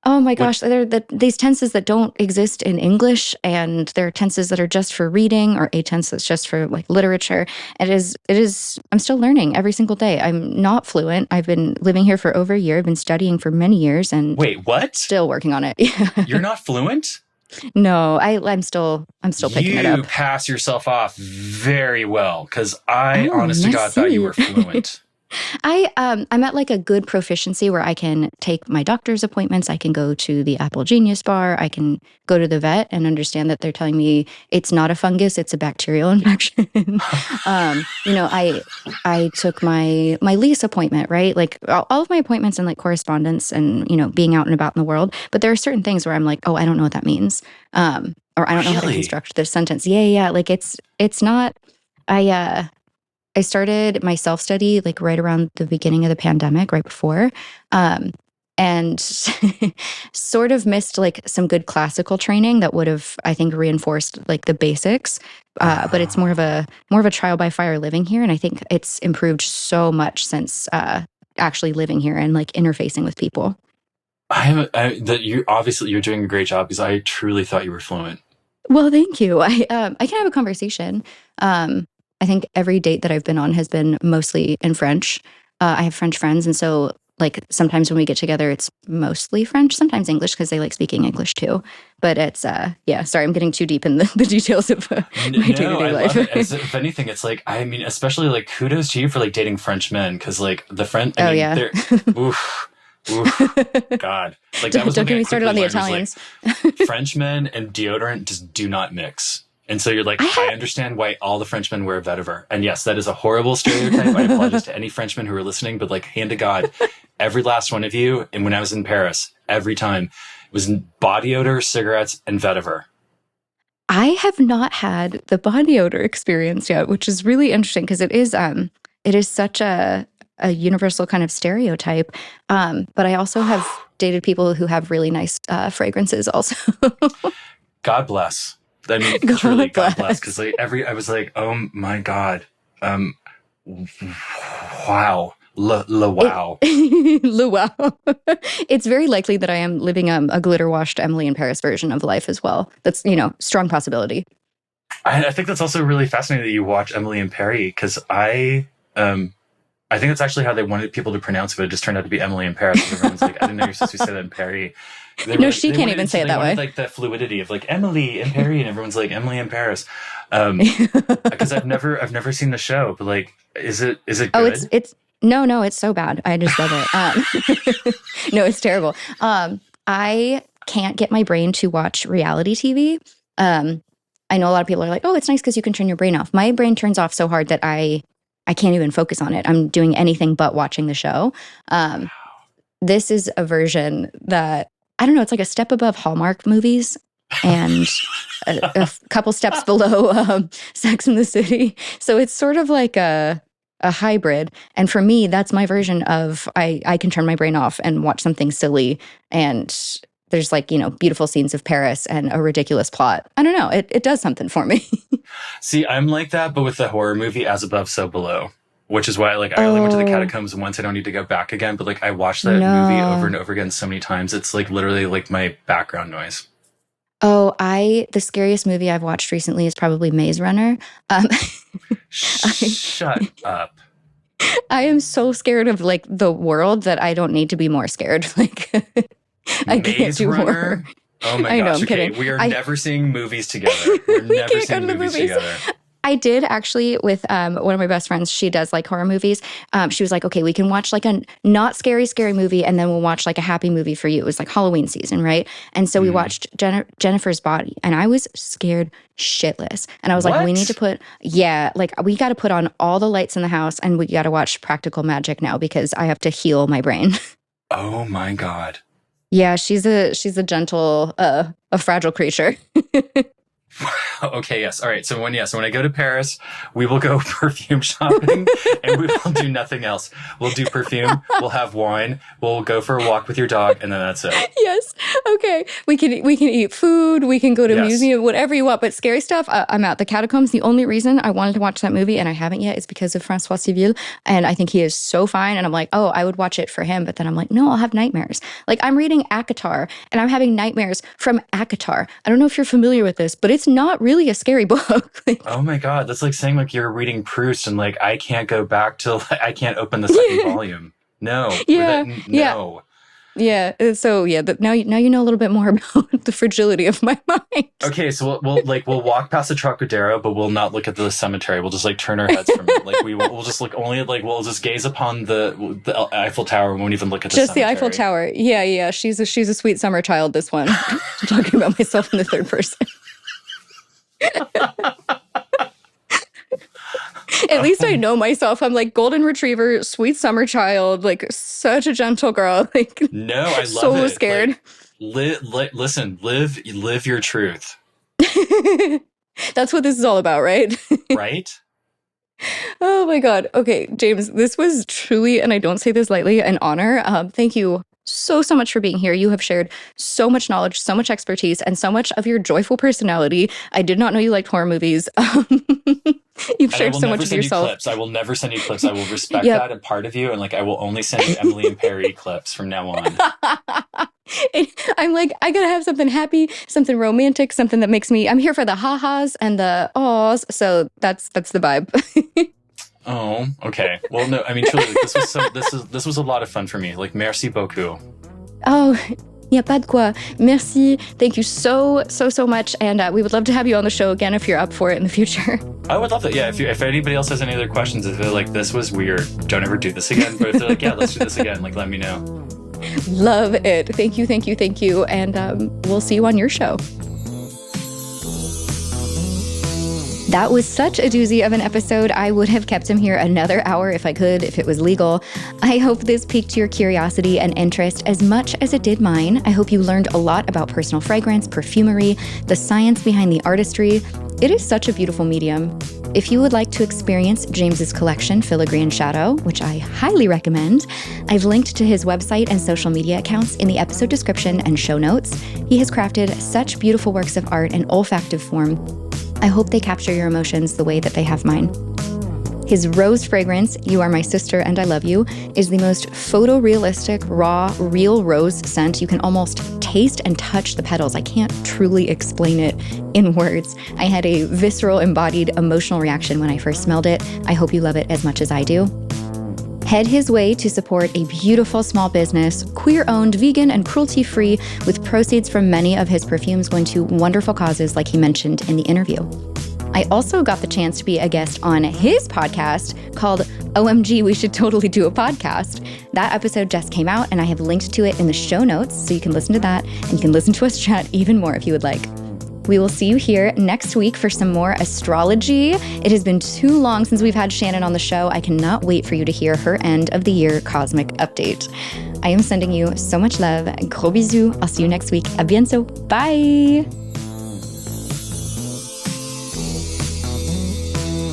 Oh my gosh. There are these tenses that don't exist in English, and there are tenses that are just for reading, or a tense that's just for like literature. It is, I'm still learning every single day. I'm not fluent. I've been living here for over a year. I've been studying for many years, and wait, what? Still working on it. You're not fluent? No, I'm still picking it up. You pass yourself off very well, because I honest to God thought you were fluent. I'm at like a good proficiency where I can take my doctor's appointments. I can go to the Apple Genius bar. I can go to the vet and understand that they're telling me it's not a fungus, it's a bacterial infection. I took my lease appointment, right? Like all of my appointments and like correspondence and, being out and about in the world. But there are certain things where I'm like, oh, I don't know what that means. or I don't know how to Really? construct this sentence. Yeah. Like it's not, I started my self-study like right around the beginning of the pandemic, right before. And sort of missed like some good classical training that would have, I think, reinforced like the basics. But it's more of a trial by fire living here, and I think it's improved so much since actually living here and like interfacing with people. That you obviously you're doing a great job because I truly thought you were fluent. Well, thank you. I can have a conversation. I think every date that I've been on has been mostly in French. I have French friends, and so like sometimes when we get together, it's mostly French, sometimes English because they like speaking English too. But it's yeah. Sorry, I'm getting too deep in the details of my day-to-day I life. love it. If anything, it's like I mean, especially like kudos to you for like dating French men because like the French. I Oh mean, yeah. they're oof. Oof, God, like that was Don't one get thing I me started on quickly the learned was, Italians. like, Frenchmen and deodorant just do not mix. And so you're like, I understand why all the Frenchmen wear vetiver. And yes, that is a horrible stereotype. I apologize to any Frenchmen who are listening, but like, hand to God, every last one of you. And when I was in Paris, every time it was body odor, cigarettes, and vetiver. I have not had the body odor experience yet, which is really interesting because it is such a universal kind of stereotype. But I also have dated people who have really nice fragrances also. God bless. I mean, God truly, bless. God bless. Because like I was like, oh my God, wow, wow. Wow. It's very likely that I am living a glitter washed Emily in Paris version of life as well. That's strong possibility. I think that's also really fascinating that you watch Emily in Paris because I think that's actually how they wanted people to pronounce it, but it just turned out to be Emily in Paris. And everyone's like, I didn't know you're supposed to say that in Paris. No, she can't even say it that way. Like the fluidity of like Emily in Paris, and everyone's like Emily in Paris. Because I've never seen the show, but like, is it good? Oh, it's no, it's so bad. I just love it. No, it's terrible. I can't get my brain to watch reality TV. I know a lot of people are like, oh, it's nice because you can turn your brain off. My brain turns off so hard that I can't even focus on it. I'm doing anything but watching the show. This is a version that, I don't know, it's like a step above Hallmark movies and a couple steps below Sex and the City. So it's sort of like a hybrid. And for me, that's my version of I can turn my brain off and watch something silly. And there's like, beautiful scenes of Paris and a ridiculous plot. I don't know. It does something for me. See, I'm like that, but with the horror movie As Above, So Below, which is why I only went to the catacombs once. I don't need to go back again. But like I watched that movie over and over again so many times. It's like literally like my background noise. Oh, the scariest movie I've watched recently is probably Maze Runner. Shut up. I am so scared of like the world that I don't need to be more scared. Like I can't do Runner? more. Oh my I know, gosh. I'm Okay, kidding. we are never seeing movies together. We're never can't go seeing to the movies movies. together. I did actually with one of my best friends. She does like horror movies. She was like, okay, we can watch like a not scary movie, and then we'll watch like a happy movie for you. It was like Halloween season, right? And so we watched Jennifer's Body, and I was scared shitless. And I was like, we need to we got to put on all the lights in the house, and we got to watch Practical Magic now because I have to heal my brain. Oh my God. Yeah, she's a gentle, a fragile creature. Okay, yes. All right. So when I go to Paris, we will go perfume shopping and we will do nothing else. We'll do perfume, we'll have wine, we'll go for a walk with your dog, and then that's it. Yes. Okay. We can eat food, we can go to a museum, whatever you want, but scary stuff, I'm out. The Catacombs, the only reason I wanted to watch that movie, and I haven't yet, is because of Francois Civil, and I think he is so fine, and I'm like, oh, I would watch it for him, but then I'm like, no, I'll have nightmares. Like, I'm reading ACOTAR, and I'm having nightmares from ACOTAR. I don't know if you're familiar with this, but it's not really a scary book. Like, oh my God. That's like saying like you're reading Proust and like I can't go back till I can't open the second volume. No. Yeah. No. Yeah. So yeah, now you know a little bit more about the fragility of my mind. Okay, so we'll walk past the Trocadero, but we'll not look at the cemetery. We'll just like turn our heads from it. Like we'll just look only at we'll just gaze upon the Eiffel Tower and won't even look at the just cemetery. The Eiffel Tower. Yeah. She's a sweet summer child. This one. I'm talking about myself in the third person. At least I know myself. I'm like golden retriever, sweet summer child, like such a gentle girl. Like no, I love so it. Scared. Like, listen, live your truth. That's what this is all about, right? Right? Oh my God. Okay, James, this was truly, and I don't say this lightly, an honor. Thank you so much for being here. You have shared so much knowledge, so much expertise, and so much of your joyful personality. I did not know you liked horror movies. You've shared so much of yourself. I will never send you clips. I will respect that and part of you. And like, I will only send you Emily and Perry clips from now on. I'm like, I gotta have something happy, something romantic, something that makes me, I'm here for the ha-has and the ahs. So that's the vibe. Oh, okay. Well, no, I mean, truly, this was a lot of fun for me. Like, merci beaucoup. Oh, y a pas de quoi. Merci. Thank you so much. And we would love to have you on the show again if you're up for it in the future. I would love that. Yeah, if anybody else has any other questions, if they're like, this was weird, don't ever do this again. But if they're like, yeah, let's do this again, like, let me know. Love it. Thank you. And we'll see you on your show. That was such a doozy of an episode. I would have kept him here another hour if I could, if it was legal. I hope this piqued your curiosity and interest as much as it did mine. I hope you learned a lot about personal fragrance, perfumery, the science behind the artistry. It is such a beautiful medium. If you would like to experience James's collection, Filigree Shadow, which I highly recommend, I've linked to his website and social media accounts in the episode description and show notes. He has crafted such beautiful works of art in olfactive form. I hope they capture your emotions the way that they have mine. His rose fragrance, You Are My Sister and I Love You, is the most photorealistic, raw, real rose scent. You can almost taste and touch the petals. I can't truly explain it in words. I had a visceral, embodied, emotional reaction when I first smelled it. I hope you love it as much as I do. Head his way to support a beautiful small business, queer-owned, vegan, and cruelty-free, with proceeds from many of his perfumes going to wonderful causes like he mentioned in the interview. I also got the chance to be a guest on his podcast called OMG, We Should Totally Do a Podcast. That episode just came out, and I have linked to it in the show notes, so you can listen to that, and you can listen to us chat even more if you would like. We will see you here next week for some more astrology. It has been too long since we've had Shannon on the show. I cannot wait for you to hear her end of the year cosmic update. I am sending you so much love. Gros bisous. I'll see you next week. À bientôt. Bye.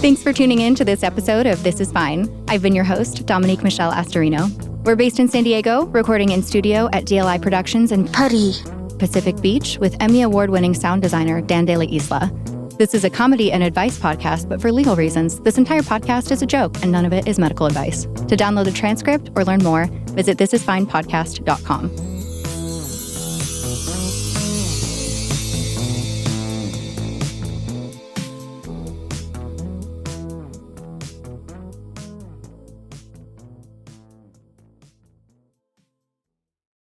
Thanks for tuning in to this episode of This Is Fine. I've been your host, Dominique Michelle Astorino. We're based in San Diego, recording in studio at DLI Productions in Paris, Pacific Beach, with Emmy Award-winning sound designer Dan De La Isla. This is a comedy and advice podcast, but for legal reasons, this entire podcast is a joke and none of it is medical advice. To download the transcript or learn more, visit thisisfinepodcast.com.